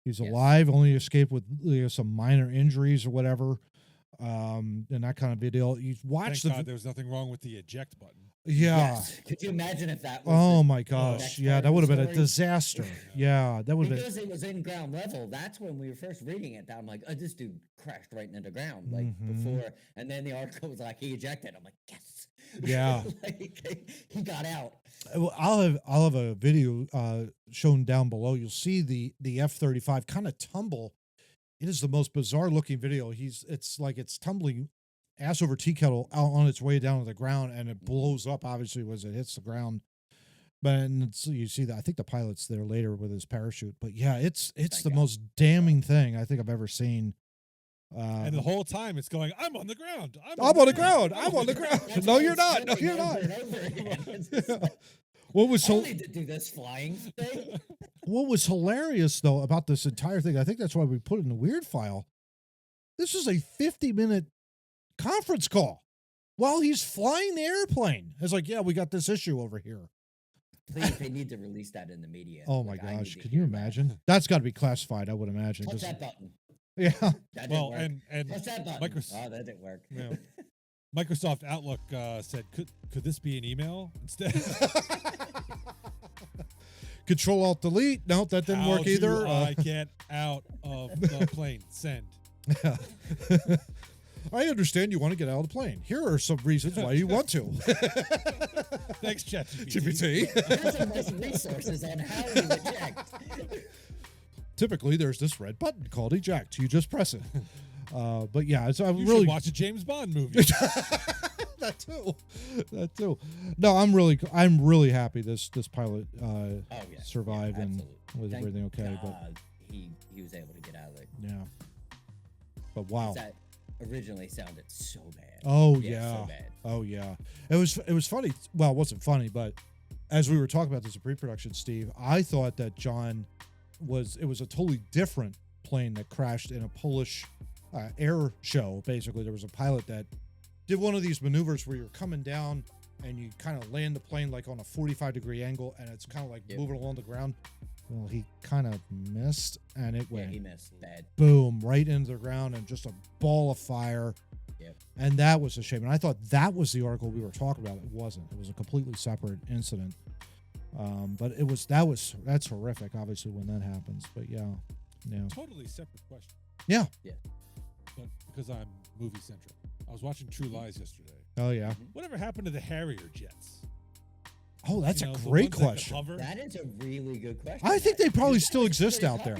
Speaker 2: He's alive, only escaped with some minor injuries or whatever. And that kind of video. You watch
Speaker 1: Thank God there was nothing wrong with the eject button.
Speaker 2: Yeah.
Speaker 3: Yes. Could you imagine if that was
Speaker 2: Oh my gosh. Yeah, that would have been a disaster. Yeah, that would have been.
Speaker 3: Because it was in ground level. That's when we were first reading it. I'm like, oh, this dude crashed right into the ground, like before. And then the article was like, he ejected. I'm like, yes.
Speaker 2: Yeah.
Speaker 3: Like, he got out.
Speaker 2: Well, I'll have a video shown down below. You'll see the F-35 kind of tumble. It is the most bizarre looking video. It's like it's tumbling ass over tea kettle out on its way down to the ground, and it blows up obviously as it hits the ground. But you see that I think the pilot's there later with his parachute. But yeah, it's the most damning thing I think I've ever seen.
Speaker 1: And the whole time it's going, I'm on the ground.
Speaker 2: I'm on the ground. I'm on the ground. No, you're not. No, you're not. What was
Speaker 3: I need to do this flying thing.
Speaker 2: What was hilarious though about this entire thing, I think that's why we put it in the weird file. This is a 50-minute conference call while he's flying the airplane. It's like, yeah, we got this issue over here.
Speaker 3: Please, they need to release that in the media.
Speaker 2: Oh my gosh, can you imagine? That's got to be classified, I would imagine.
Speaker 3: Touch that button.
Speaker 2: Yeah.
Speaker 3: That
Speaker 1: well,
Speaker 3: didn't work.
Speaker 1: and
Speaker 3: Touch that button. Oh, that didn't work.
Speaker 1: Yeah. Microsoft Outlook said, could this be an email instead?
Speaker 2: Control Alt Delete. No, that didn't work either.
Speaker 1: I get out of the plane. Send.
Speaker 2: Yeah. I understand you want to get out of the plane. Here are some reasons why you want to.
Speaker 1: Thanks, ChatGPT.
Speaker 3: Here's some nice resources on how to eject.
Speaker 2: Typically, there's this red button called eject. You just press it. But yeah, so I'm
Speaker 1: you
Speaker 2: really
Speaker 1: should watch a James Bond movie.
Speaker 2: That too. No, I'm really happy this pilot survived and was everything okay.
Speaker 3: God
Speaker 2: but
Speaker 3: he was able to get out of it.
Speaker 2: Yeah. But wow.
Speaker 3: That originally sounded so bad.
Speaker 2: Oh yeah.
Speaker 3: So bad.
Speaker 2: Oh yeah. It was funny. Well, it wasn't funny, but as we were talking about this in pre-production, Steve, I thought that it was a totally different plane that crashed in a Polish air show. Basically, there was a pilot that did one of these maneuvers where you're coming down and you kind of land the plane like on a 45-degree angle, and it's kind of like moving along the ground. Well, he kind of missed, and it went.
Speaker 3: Yeah, he missed bad.
Speaker 2: Boom, right into the ground, and just a ball of fire.
Speaker 3: Yep.
Speaker 2: And that was a shame. And I thought that was the article we were talking about. It wasn't. It was a completely separate incident. But that's horrific, obviously, when that happens. But yeah.
Speaker 1: Totally separate question.
Speaker 2: Yeah.
Speaker 3: Yeah.
Speaker 1: But because I'm movie centric, I was watching True Lies yesterday.
Speaker 2: Oh yeah.
Speaker 1: Whatever happened to the Harrier jets?
Speaker 2: Oh, that's a great question.
Speaker 3: That is a really good question.
Speaker 2: I think they probably still exist out there.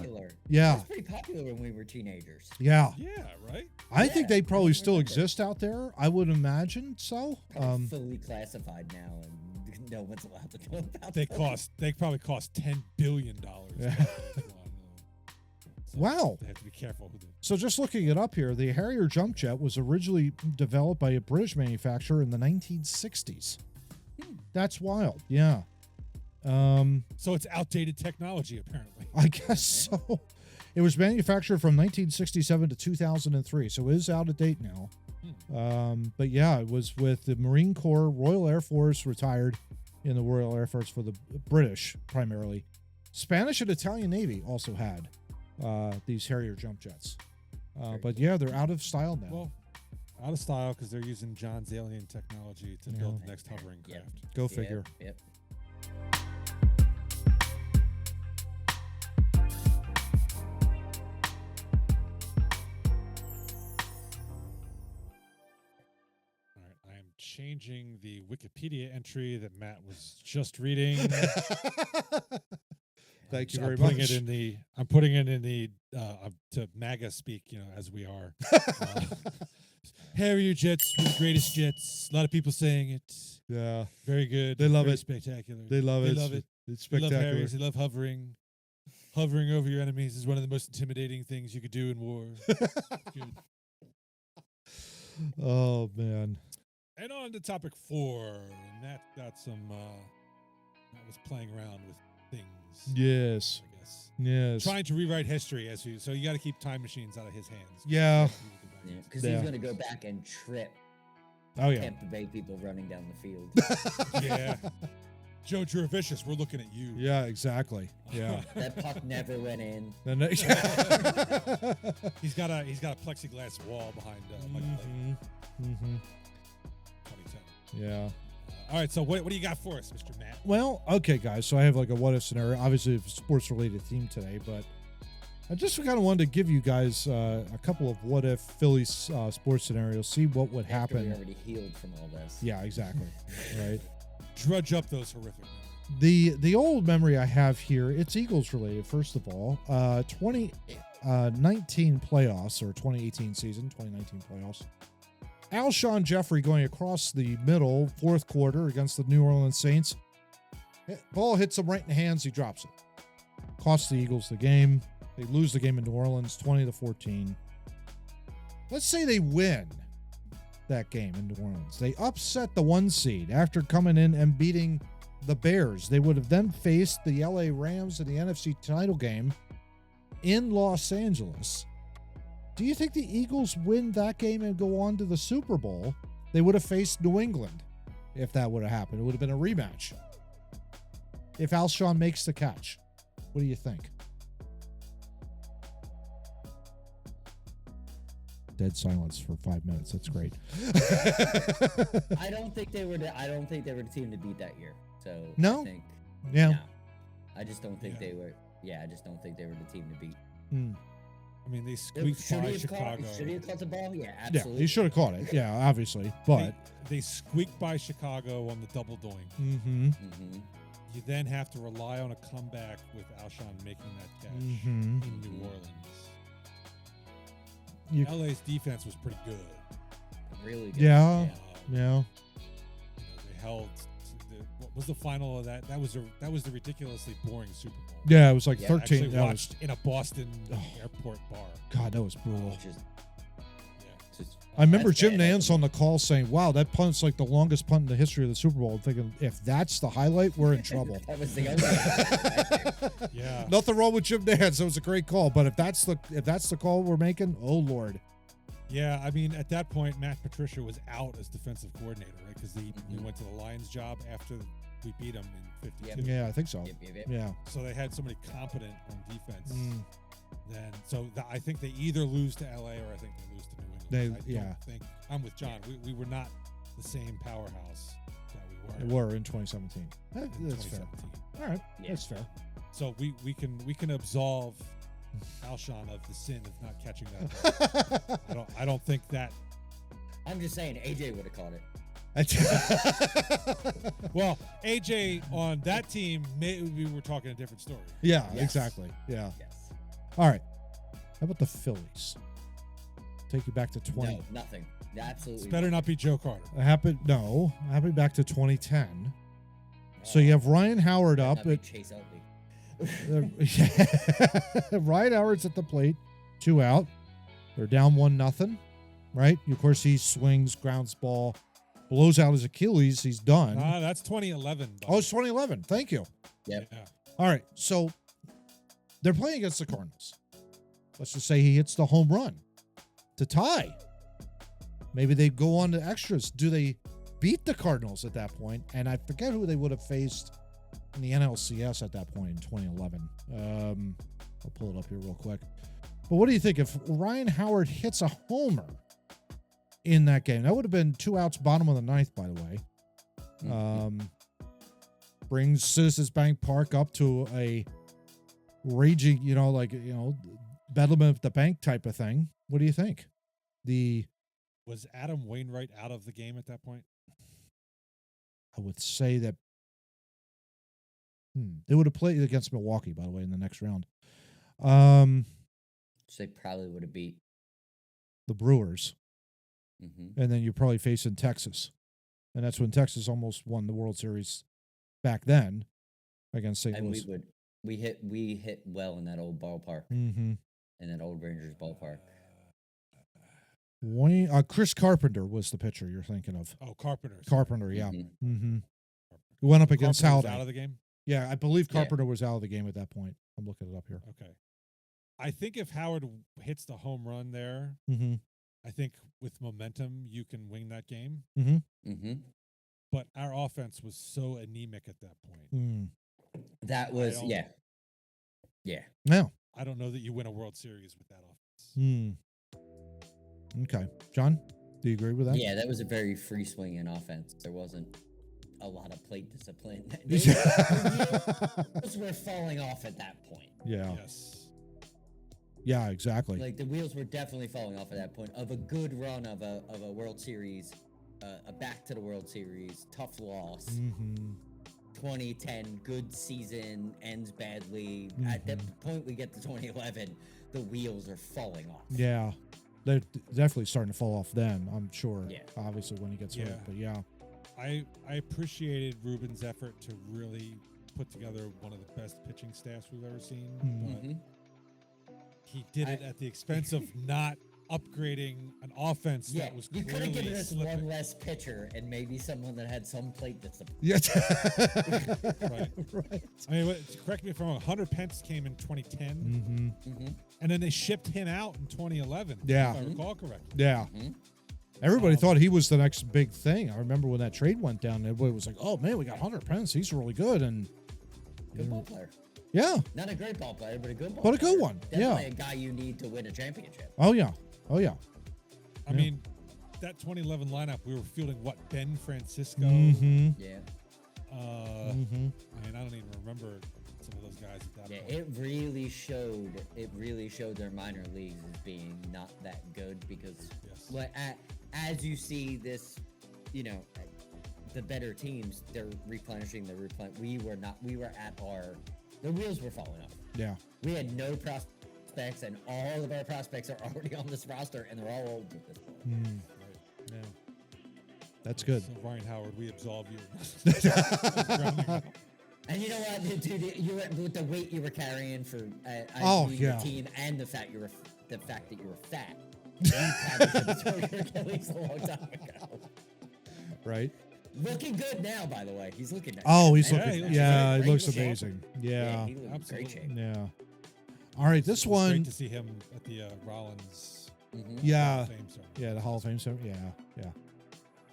Speaker 2: Yeah.
Speaker 3: It was pretty popular when we were teenagers.
Speaker 2: Yeah.
Speaker 1: Yeah, right?
Speaker 2: I think they probably still exist out there. I would imagine so.
Speaker 3: Fully classified now, and no one's allowed to know about
Speaker 1: They
Speaker 3: them.
Speaker 1: probably cost $10 billion.
Speaker 2: Yeah.
Speaker 1: So
Speaker 2: wow.
Speaker 1: They have to be careful who they.
Speaker 2: So just looking it up here, the Harrier jump jet was originally developed by a British manufacturer in the 1960s. That's wild. Yeah.
Speaker 1: So it's outdated technology, apparently.
Speaker 2: I guess so. It was manufactured from 1967 to 2003, so it is out of date now. But yeah, it was with the Marine Corps, Royal Air Force, retired in the Royal Air Force for the British primarily. Spanish and Italian Navy also had these Harrier jump jets. But yeah, they're out of style now.
Speaker 1: Well, out of style because they're using John's alien technology to build the next hovering craft.
Speaker 2: Go figure.
Speaker 3: Yep.
Speaker 1: All right, I am changing the Wikipedia entry that Matt was just reading.
Speaker 2: Thank you
Speaker 1: I'm
Speaker 2: very
Speaker 1: putting
Speaker 2: much.
Speaker 1: I'm putting it in the to MAGA speak, as we are. Harrier jets were the greatest jets. A lot of people saying it.
Speaker 2: Yeah.
Speaker 1: Very good.
Speaker 2: They love
Speaker 1: very
Speaker 2: it.
Speaker 1: spectacular.
Speaker 2: They love it.
Speaker 1: They love it.
Speaker 2: It's
Speaker 1: They love
Speaker 2: spectacular.
Speaker 1: Harriers. They love hovering. Hovering over your enemies is one of the most intimidating things you could do in war. Good.
Speaker 2: Oh, man.
Speaker 1: And on to topic 4. And that got some, that was playing around with things.
Speaker 2: Yes.
Speaker 1: I guess.
Speaker 2: Yes.
Speaker 1: Trying to rewrite history so you got to keep time machines out of his hands.
Speaker 2: Yeah.
Speaker 3: Because
Speaker 2: Yeah.
Speaker 3: he's going to go back and trip
Speaker 2: Oh, yeah.
Speaker 3: Tampa Bay people running down the field.
Speaker 1: Yeah. Joe Juravicious, we're looking at you.
Speaker 2: Yeah, exactly. Yeah.
Speaker 3: That puck never went in.
Speaker 2: And
Speaker 1: He's got a plexiglass wall behind Michael Lake,
Speaker 2: mm-hmm.
Speaker 1: 2010.
Speaker 2: Yeah.
Speaker 1: All right, so what do you got for us, Mr. Matt?
Speaker 2: Well, okay, guys. So I have like a what if scenario. Obviously, it's a sports related theme today, but I just kind of wanted to give you guys a couple of what if Phillies sports scenarios. See what would
Speaker 3: After
Speaker 2: happen.
Speaker 3: we already healed from all this.
Speaker 2: Yeah, exactly. Right.
Speaker 1: Drudge up those horrific memories.
Speaker 2: The old memory I have here, it's Eagles related. First of all, 2019 playoffs or 2018 season, 2019 playoffs. Alshon Jeffrey going across the middle, fourth quarter against the New Orleans Saints. Ball hits him right in the hands. He drops it. Costs the Eagles the game. They lose the game in New Orleans, 20-14. Let's say they win that game in New Orleans. They upset the 1 seed after coming in and beating the Bears. They would have then faced the LA Rams in the NFC title game in Los Angeles. Do you think the Eagles win that game and go on to the Super Bowl? They would have faced New England if that would have happened. It would have been a rematch. If Alshon makes the catch, what do you think? Dead silence for 5 minutes. That's great.
Speaker 3: I don't think they were the team to beat that year. So
Speaker 2: No?
Speaker 3: I think,
Speaker 2: Yeah.
Speaker 3: no. I just don't think
Speaker 1: Yeah.
Speaker 3: they were. Yeah, I just don't think they were the team to beat.
Speaker 2: Mm.
Speaker 1: I mean, they squeaked by Chicago.
Speaker 3: Should he have caught the ball? Yeah,
Speaker 2: Yeah,
Speaker 3: absolutely.
Speaker 2: he should have caught it. Yeah, obviously. But
Speaker 1: They squeaked by Chicago on the double doink.
Speaker 2: mm-hmm.
Speaker 3: Mm-hmm.
Speaker 1: You then have to rely on a comeback with Alshon making that catch
Speaker 2: Mm-hmm.
Speaker 1: in New Orleans.
Speaker 2: You,
Speaker 1: LA's defense was pretty good.
Speaker 3: Really good.
Speaker 2: Yeah. yeah.
Speaker 1: You know, they held. What was the final of that? That was the ridiculously boring Super Bowl.
Speaker 2: Yeah, it was like
Speaker 3: Yeah,
Speaker 2: 13.
Speaker 1: Actually
Speaker 2: That was,
Speaker 1: watched in a Boston
Speaker 2: Oh.
Speaker 1: airport bar.
Speaker 2: God, that was brutal.
Speaker 3: Just,
Speaker 1: Yeah.
Speaker 3: just,
Speaker 2: I remember
Speaker 3: that's
Speaker 2: Jim
Speaker 3: bad.
Speaker 2: Nance on the call saying, wow, that punt's like the longest punt in the history of the Super Bowl. I'm thinking, if that's the highlight, we're in trouble.
Speaker 3: That was the only.
Speaker 1: Yeah.
Speaker 2: Nothing wrong with Jim Nance. It was a great call. But if that's the call we're making, oh, Lord.
Speaker 1: Yeah, I mean, at that point, Matt Patricia was out as defensive coordinator, right? Because he went to the Lions job after we beat him in 52.
Speaker 2: Yeah, I think so.
Speaker 3: Yep.
Speaker 2: Yeah.
Speaker 1: So they had somebody competent on defense.
Speaker 2: Mm.
Speaker 1: Then, I think they either lose to LA or I think they lose to New England. I don't think I'm with John. We were not the same powerhouse that we were.
Speaker 2: Were in 2017. That's
Speaker 1: in
Speaker 2: fair.
Speaker 1: 2017.
Speaker 2: All right.
Speaker 3: Yeah.
Speaker 2: That's fair.
Speaker 1: So we can absolve Alshon of the sin of not catching that ball. I don't think that.
Speaker 3: I'm just saying, AJ would have caught it.
Speaker 1: Well, AJ on that team, maybe we're talking a different story.
Speaker 2: Yeah,
Speaker 3: Yes.
Speaker 2: exactly. Yeah.
Speaker 3: Yes.
Speaker 2: All right. How about the Phillies? Take you back to 20.
Speaker 3: No, nothing. Absolutely.
Speaker 1: It better not be Joe Carter.
Speaker 2: Happened back to 2010. So you have Ryan Howard
Speaker 3: Better
Speaker 2: up
Speaker 3: not be
Speaker 2: at
Speaker 3: Chase Utley.
Speaker 2: Ryan Howard's at the plate, 2 out. They're down 1-0, right? Of course, he swings, grounds ball, blows out his Achilles. He's done.
Speaker 1: That's 2011.
Speaker 2: Oh, it's 2011. Thank you.
Speaker 3: Yep.
Speaker 1: Yeah.
Speaker 2: All right. So they're playing against the Cardinals. Let's just say he hits the home run to tie. Maybe they go on to extras. Do they beat the Cardinals at that point? And I forget who they would have faced in the NLCS at that point in 2011. I'll pull it up here real quick. But what do you think if Ryan Howard hits a homer in that game? That would have been 2 outs, bottom of the 9th, by the way. Brings Citizens Bank Park up to a raging, Bedlam at the bank type of thing. What do you think?
Speaker 1: Was Adam Wainwright out of the game at that point?
Speaker 2: I would say that they would have played against Milwaukee, by the way, in the next round.
Speaker 3: So they probably would have beat.
Speaker 2: The Brewers. and then you're probably facing Texas, and that's when Texas almost won the World Series back then against St.
Speaker 3: And
Speaker 2: Louis.
Speaker 3: we hit well in that old ballpark,
Speaker 2: Mm-hmm.
Speaker 3: in that old Rangers ballpark.
Speaker 2: Chris Carpenter was the pitcher you're thinking of.
Speaker 1: Oh, Carpenter.
Speaker 2: Carpenter, yeah.
Speaker 3: Mhm.
Speaker 2: Mm-hmm. He went up against
Speaker 1: Carpenter was
Speaker 2: Halliday.
Speaker 1: out of the game.
Speaker 2: Yeah, I believe
Speaker 3: Yeah.
Speaker 2: Carpenter was out of the game at that point. I'm looking it up here.
Speaker 1: Okay. I think if Howard hits the home run there,
Speaker 2: Mm-hmm.
Speaker 1: I think with momentum you can win that game.
Speaker 3: Mm-hmm.
Speaker 1: But our offense was so anemic at that point.
Speaker 2: Mm.
Speaker 3: That was
Speaker 1: don't-
Speaker 3: yeah.
Speaker 2: Now.
Speaker 1: I don't know that you win a World Series with that offense.
Speaker 2: Mm. Okay. John, do you agree with that?
Speaker 3: Yeah, that was a very free swinging offense. There wasn't a lot of plate discipline. Wheels were falling off at that point.
Speaker 2: Yeah.
Speaker 1: Yes.
Speaker 2: Yeah, exactly.
Speaker 3: Like the wheels were definitely falling off at that point of a good run of a World Series, a back to the World Series, tough loss.
Speaker 2: Mm-hmm.
Speaker 3: 2010 good season ends badly. At that point we get to 2011, the wheels are falling off.
Speaker 2: Yeah. They're definitely starting to fall off then, I'm sure.
Speaker 3: Yeah.
Speaker 2: Obviously when he gets hurt.
Speaker 1: Yeah.
Speaker 2: But yeah.
Speaker 1: I appreciated Ruben's effort to really put together one of the best pitching staffs we've ever seen. But
Speaker 3: Mhm.
Speaker 1: he did it at the expense of not upgrading an offense
Speaker 3: Yeah,
Speaker 1: that was
Speaker 3: you could
Speaker 1: clearly
Speaker 3: have given us
Speaker 1: slipping.
Speaker 3: one less pitcher and maybe someone that had some plate discipline.
Speaker 2: Yeah.
Speaker 1: Right.
Speaker 2: Right.
Speaker 1: I mean, correct me if I'm wrong. Hunter Pence came in 2010,
Speaker 2: Mm-hmm.
Speaker 1: and then they shipped him out in 2011.
Speaker 2: Yeah.
Speaker 1: if I recall correctly.
Speaker 2: Yeah.
Speaker 3: Mhm.
Speaker 2: Everybody thought he was the next big thing. I remember when that trade went down, everybody was like, oh, man, we got Hunter Pence. He's really good. And
Speaker 3: Good ball player.
Speaker 2: yeah.
Speaker 3: Not a great ball player, but a good ball
Speaker 2: But a good
Speaker 3: player.
Speaker 2: one,
Speaker 3: Definitely
Speaker 2: yeah.
Speaker 3: a guy you need to win a championship.
Speaker 2: Oh, yeah. Oh, yeah.
Speaker 1: I mean, that 2011 lineup, we were fielding what? Ben Francisco.
Speaker 2: Mm-hmm.
Speaker 3: Yeah.
Speaker 1: I
Speaker 2: Mm-hmm.
Speaker 1: mean, I don't even remember some of those guys at that
Speaker 3: Yeah,
Speaker 1: point.
Speaker 3: it really showed their minor leagues as being not that good because
Speaker 1: Yes.
Speaker 3: as you see this, the better teams, they're replenishing we were at the wheels were falling off.
Speaker 2: Yeah.
Speaker 3: We had no prospects and all of our prospects are already on this roster and they're all old at this point.
Speaker 2: Mm.
Speaker 1: Right.
Speaker 2: Yeah. That's good.
Speaker 1: So Ryan Howard, we absolve you.
Speaker 3: And you know what, dude, you were, with the weight you were carrying for
Speaker 2: Oh,
Speaker 3: your
Speaker 2: yeah.
Speaker 3: team and the fact that you were fat. You probably should have thrown your Achilles a long time ago.
Speaker 2: Right?
Speaker 3: Looking good now, by the way. He's looking nice.
Speaker 2: Oh, he's
Speaker 1: Yeah,
Speaker 2: looking.
Speaker 1: he looks
Speaker 2: Yeah,
Speaker 3: great.
Speaker 2: he looks
Speaker 3: Great shape.
Speaker 2: amazing. Yeah.
Speaker 3: he looks in great shape.
Speaker 2: Yeah. All right, this
Speaker 1: It was
Speaker 2: one.
Speaker 1: Great to see him at the Rollins Hall
Speaker 2: Yeah.
Speaker 1: of Fame ceremony.
Speaker 2: Yeah, the Hall of Fame. Yeah, yeah.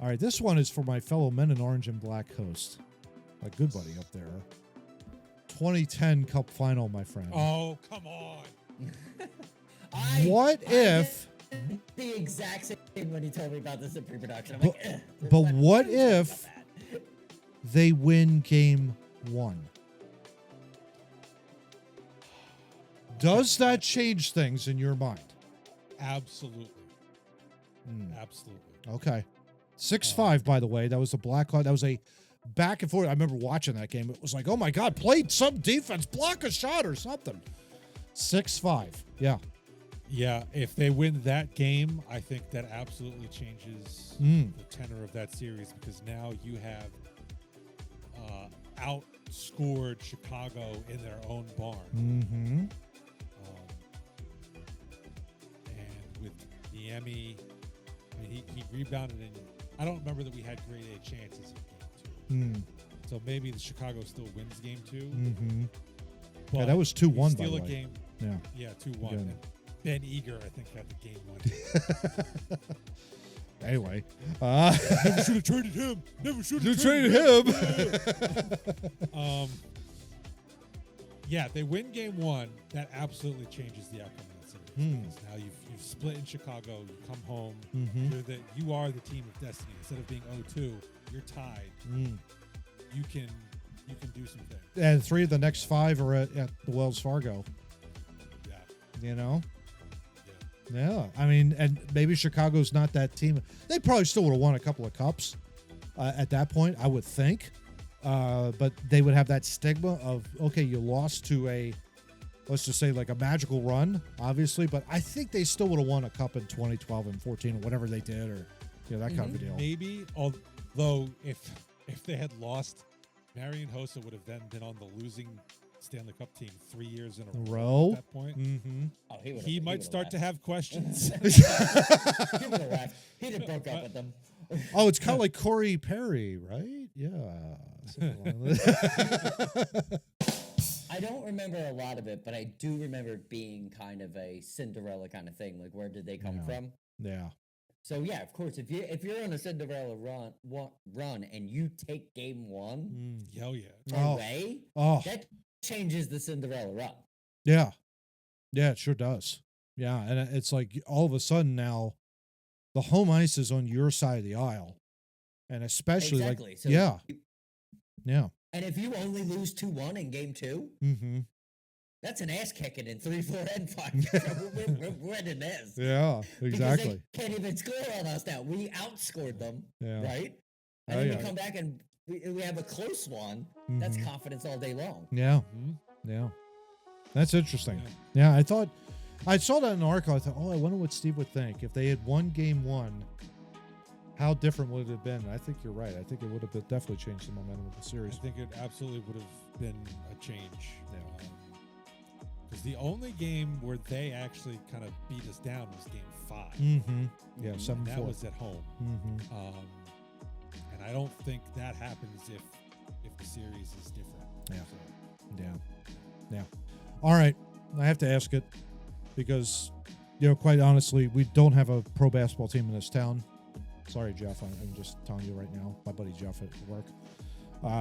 Speaker 2: All right, this one is for my fellow Men in Orange and Black host, my good buddy up there. 2010 Cup Final, my friend.
Speaker 1: Oh, come on.
Speaker 2: What if?
Speaker 3: did the exact same thing when he told me about this in pre-production. I'm
Speaker 2: But-
Speaker 3: like,
Speaker 2: but what
Speaker 3: why is
Speaker 2: if-
Speaker 3: that bad?
Speaker 2: They win Game 1. Does that change things in your mind?
Speaker 1: Absolutely.
Speaker 2: Hmm.
Speaker 1: Absolutely.
Speaker 2: Okay. 6-5, by the way. That was the Black Hawk. That was a back and forth. I remember watching that game. It was like, oh my God, play some defense, block a shot or something. 6-5. Yeah.
Speaker 1: Yeah, if they win that game, I think that absolutely changes
Speaker 2: Mm.
Speaker 1: the tenor of that series because now you have outscored Chicago in their own barn.
Speaker 2: Mm-hmm.
Speaker 1: And with Niemi, I mean, he rebounded in. I don't remember that we had grade A chances in game 2.
Speaker 2: Mm.
Speaker 1: So maybe the Chicago still wins game 2.
Speaker 2: Mm-hmm.
Speaker 1: But
Speaker 2: Yeah, that was 2-1, by
Speaker 1: steal
Speaker 2: the
Speaker 1: a
Speaker 2: way.
Speaker 1: game.
Speaker 2: Yeah.
Speaker 1: Yeah, 2-1.
Speaker 2: Good.
Speaker 1: And Ben Eager, I think, had the game 1.
Speaker 2: Anyway.
Speaker 1: Never should have traded him. Never should
Speaker 2: You
Speaker 1: have
Speaker 2: traded
Speaker 1: him. Yeah, they win game 1. That absolutely changes the outcome of that series.
Speaker 2: Hmm.
Speaker 1: Because now you've split in Chicago. You come home.
Speaker 2: Mm-hmm.
Speaker 1: You are the team of destiny. Instead of being 0-2, you're tied.
Speaker 2: Mm.
Speaker 1: You can do some things.
Speaker 2: And 3 of the next 5 are at the Wells Fargo.
Speaker 1: Yeah.
Speaker 2: You know?
Speaker 1: Yeah.
Speaker 2: Yeah. I mean, and maybe Chicago's not that team. They probably still would have won a couple of cups at that point, I would think. But they would have that stigma of, okay, you lost to a let's just say like a magical run, obviously, but I think they still would have won a cup in 2012 and 14 or whatever they did, or that kind of a deal.
Speaker 1: Maybe, although if they had lost, Marion Hossa would have then been on the losing Stanley Cup team 3 years in a row at that point.
Speaker 2: Mm-hmm.
Speaker 3: Oh,
Speaker 1: he might start to have questions.
Speaker 3: He would have left. He'd have broke up with them.
Speaker 2: Oh, it's kind of like Corey Perry, right? Yeah.
Speaker 3: I don't remember a lot of it, but I do remember it being kind of a Cinderella kind of thing. Like, where did they come from?
Speaker 2: Yeah.
Speaker 3: So yeah, of course, if you're on a Cinderella run and you take game one,
Speaker 1: Hell yeah,
Speaker 3: away, that changes the Cinderella run.
Speaker 2: Yeah, it sure does. Yeah, and it's like all of a sudden now, the home ice is on your side of the aisle, and especially
Speaker 3: exactly.
Speaker 2: like
Speaker 3: So
Speaker 2: yeah.
Speaker 3: And if you only lose 2-1 in game 2, that's an ass kicking in 3, 4, and 5. We're winning this.
Speaker 2: Yeah, exactly.
Speaker 3: Because they can't even score on us now. We outscored them,
Speaker 2: Yeah.
Speaker 3: right? And then we come back and we have a close one. That's confidence all day long.
Speaker 2: Yeah, yeah. That's interesting. Yeah, I saw that in an article. I thought, I wonder what Steve would think if they had won game 1. How different would it have been? I think you're right. I think it would have definitely changed the momentum of the series.
Speaker 1: I think it absolutely would have been a change. Because the only game where they actually kind of beat us down was game 5.
Speaker 2: Yeah, 7-4.
Speaker 1: That was at home. And I don't think that happens if the series is different.
Speaker 2: Yeah. Yeah. All right. I have to ask it because, quite honestly, we don't have a pro basketball team in this town. Sorry, Jeff. I'm just telling you right now. My buddy Jeff at work.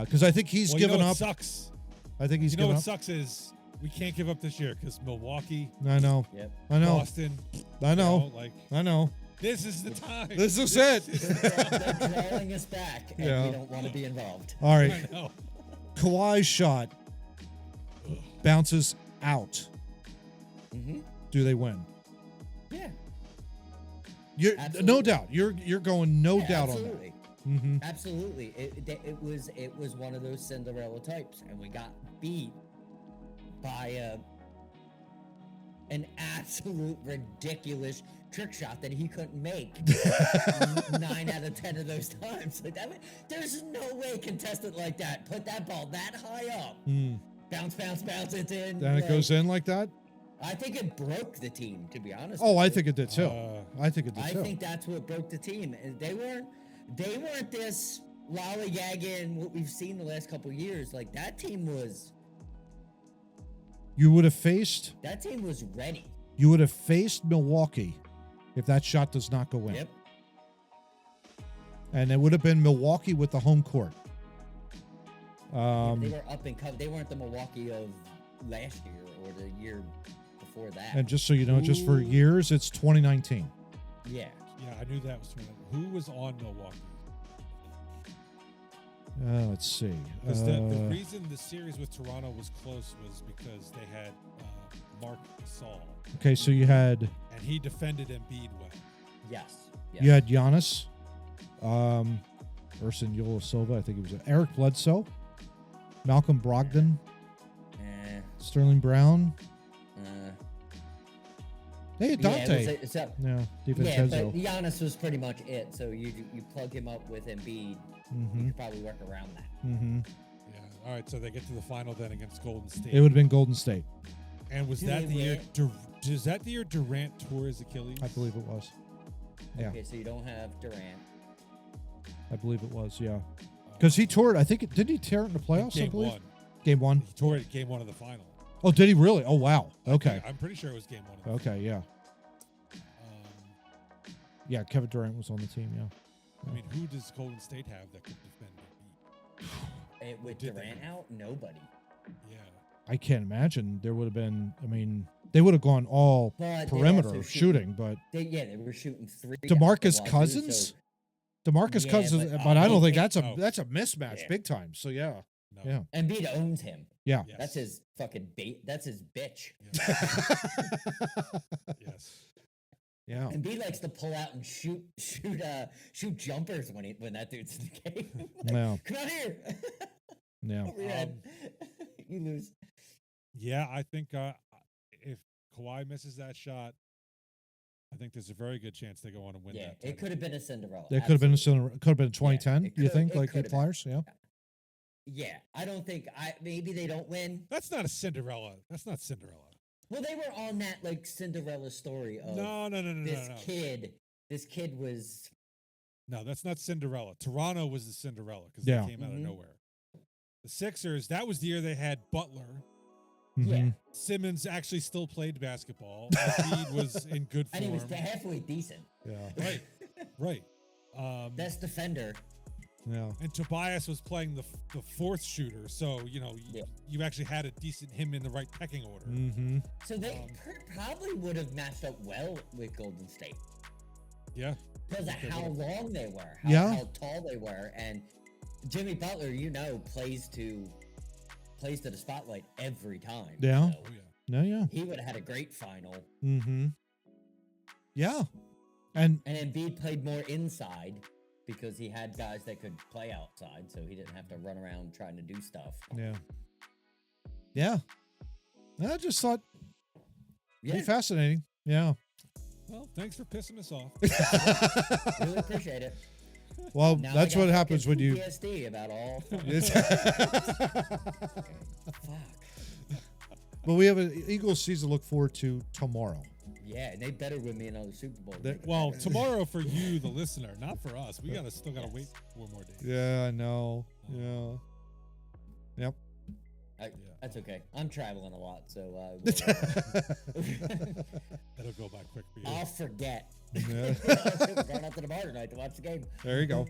Speaker 2: Because I think he's given up.
Speaker 1: Sucks.
Speaker 2: I think he's given up.
Speaker 1: What sucks is we can't give up this year because Milwaukee.
Speaker 2: I know.
Speaker 3: Yep.
Speaker 2: I know.
Speaker 1: Boston.
Speaker 2: I know. I know.
Speaker 1: This is the time.
Speaker 2: This is it.
Speaker 3: They're drawing us back, and we don't want to be involved.
Speaker 2: All right.
Speaker 1: I know.
Speaker 2: Kawhi's shot bounces out. Do they win?
Speaker 3: Yeah.
Speaker 2: No doubt. You're going doubt
Speaker 3: absolutely.
Speaker 2: on that.
Speaker 3: Absolutely. It was one of those Cinderella types, and we got beat by an absolute ridiculous trick shot that he couldn't make 9 out of 10 of those times. Like that, there's no way contestant like that put that ball that high up. Bounce, it's in.
Speaker 2: Then it goes in like that?
Speaker 3: I think it broke the team, to be honest.
Speaker 2: Oh, I think it did too. I think
Speaker 3: that's what broke the team. They weren't this lollygagging what we've seen the last couple years. Like that team was.
Speaker 2: You would have faced.
Speaker 3: That team was ready.
Speaker 2: You would have faced Milwaukee if that shot does not go in.
Speaker 3: Yep.
Speaker 2: And it would have been Milwaukee with the home court.
Speaker 3: They were up and covered. They weren't the Milwaukee of last year or the year before that.
Speaker 2: And just so you know, just for years, it's 2019.
Speaker 3: Yeah.
Speaker 1: Yeah, I knew that was 2019. Who was on Milwaukee?
Speaker 2: Let's see.
Speaker 1: Because the reason the series with Toronto was close was because they had Mark Gasol.
Speaker 2: Okay, so you had...
Speaker 1: And he defended Embiid well.
Speaker 3: Yes.
Speaker 2: You had Giannis, Ursan Silva, I think it was Eric Bledsoe, Malcolm Brogdon, Sterling Brown. Hey, Dante.
Speaker 3: DiVincenzo. But Giannis was pretty much it. So you plug him up with Embiid, you could probably work around that.
Speaker 1: Yeah. All right. So they get to the final then against Golden State.
Speaker 2: It would have been Golden State.
Speaker 1: And was that the year? Is that the year Durant tore his Achilles?
Speaker 2: I believe it was. Yeah.
Speaker 3: Okay, so you don't have Durant.
Speaker 2: I believe it was. Yeah. Because he tore it. I think did he tear it in the playoffs?
Speaker 1: Game 1.
Speaker 2: Game 1.
Speaker 1: He tore it at game 1 of the final.
Speaker 2: Oh, did he really? Oh, wow. Okay.
Speaker 1: I'm pretty sure it was game 1 of the
Speaker 2: Okay, yeah. Yeah, Kevin Durant was on the team, yeah.
Speaker 1: I mean, who does Golden State have that could defend Embiid?
Speaker 3: With Durant out, nobody.
Speaker 1: Yeah.
Speaker 2: I can't imagine there would have been, they would have gone all perimeter shooting, but...
Speaker 3: They were shooting 3.
Speaker 2: DeMarcus Cousins? DeMarcus Cousins, but I don't think that's a mismatch big time, so yeah.
Speaker 1: No.
Speaker 2: Yeah.
Speaker 3: Embiid owns him.
Speaker 2: Yeah.
Speaker 1: Yes.
Speaker 3: That's his fucking bait. That's his bitch.
Speaker 1: Yes.
Speaker 2: Yeah.
Speaker 3: Embiid likes to pull out and shoot jumpers when that dude's in the game.
Speaker 2: Yeah.
Speaker 3: Come out here.
Speaker 2: Yeah.
Speaker 3: You lose.
Speaker 1: Yeah, I think Kawhi misses that shot, I think there's a very good chance they go on and win
Speaker 3: Yeah,
Speaker 1: that.
Speaker 3: it could have been a Cinderella.
Speaker 2: It could have been
Speaker 3: absolutely.
Speaker 2: could have been 2010.
Speaker 3: it
Speaker 2: Do you
Speaker 3: could-
Speaker 2: think
Speaker 3: it
Speaker 2: like
Speaker 3: could
Speaker 2: the
Speaker 3: have been.
Speaker 2: Flyers? Yeah.
Speaker 3: Yeah, I don't think maybe they don't win.
Speaker 1: That's not a Cinderella. That's not Cinderella.
Speaker 3: Well, they were on that like Cinderella story of
Speaker 1: No.
Speaker 3: this kid. This kid was
Speaker 1: No, that's not Cinderella. Toronto was the Cinderella because
Speaker 2: Yeah.
Speaker 1: they came out of
Speaker 3: Mhm.
Speaker 1: nowhere. The Sixers, that was the year they had Butler.
Speaker 3: yeah,
Speaker 2: Mhm.
Speaker 1: Simmons actually still played basketball. Embiid was in good
Speaker 3: and he
Speaker 1: form.
Speaker 3: was halfway decent.
Speaker 2: Yeah.
Speaker 1: Right, right.
Speaker 3: Best defender.
Speaker 2: Yeah.
Speaker 1: And Tobias was playing the fourth shooter, so
Speaker 3: Yeah.
Speaker 1: you actually had a decent him in the right pecking order.
Speaker 2: Mm-hmm.
Speaker 3: So they probably would have matched up well with Golden State
Speaker 1: Yeah,
Speaker 3: because of how long they were,
Speaker 2: Yeah.
Speaker 3: how tall they were, and Jimmy Butler, plays to the spotlight every time.
Speaker 2: Yeah.
Speaker 3: so
Speaker 1: oh yeah.
Speaker 2: No, yeah.
Speaker 3: he would have had a great final.
Speaker 2: Mm-hmm. Yeah. And
Speaker 3: And Embiid played more inside because he had guys that could play outside, so he didn't have to run around trying to do stuff.
Speaker 2: yeah. Yeah. I just thought
Speaker 3: Yeah,
Speaker 2: be fascinating. Yeah.
Speaker 1: Well, thanks for pissing us off.
Speaker 3: really appreciate it.
Speaker 2: Well,
Speaker 3: Now
Speaker 2: that's
Speaker 3: I got
Speaker 2: what happens when
Speaker 3: fucking
Speaker 2: you.
Speaker 3: PTSD about all. Fuck.
Speaker 2: But we have an Eagles season to look forward to tomorrow.
Speaker 3: Yeah, and they better win me another Super Bowl. to
Speaker 2: They-
Speaker 3: make it
Speaker 1: Well,
Speaker 3: better.
Speaker 1: tomorrow for you, the listener, not for us. We still gotta wait 4 more days.
Speaker 2: Yeah, I know. Yeah. Yep.
Speaker 3: That's okay. I'm traveling a lot, so
Speaker 1: That'll go by quick for you.
Speaker 3: I'll forget.
Speaker 2: Yeah.
Speaker 3: We're going out to the bar tonight to watch the game.
Speaker 2: There you go.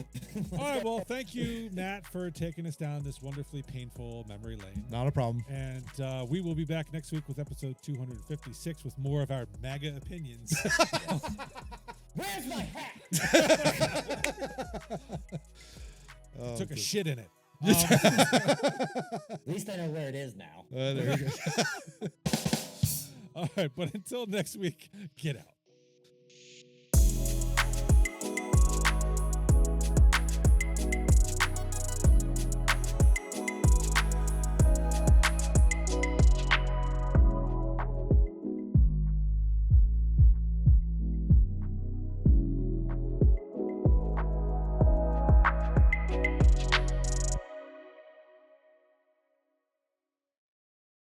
Speaker 1: All right, well, thank you, Nat, for taking us down this wonderfully painful memory lane.
Speaker 2: Not a problem.
Speaker 1: And we will be back next week with episode 256 with more of our MAGA opinions.
Speaker 3: Where's my hat?
Speaker 2: Oh,
Speaker 1: Took a
Speaker 2: good.
Speaker 1: shit in it.
Speaker 3: At least I know where it is now.
Speaker 2: There you go.
Speaker 1: All right, but until next week, get out.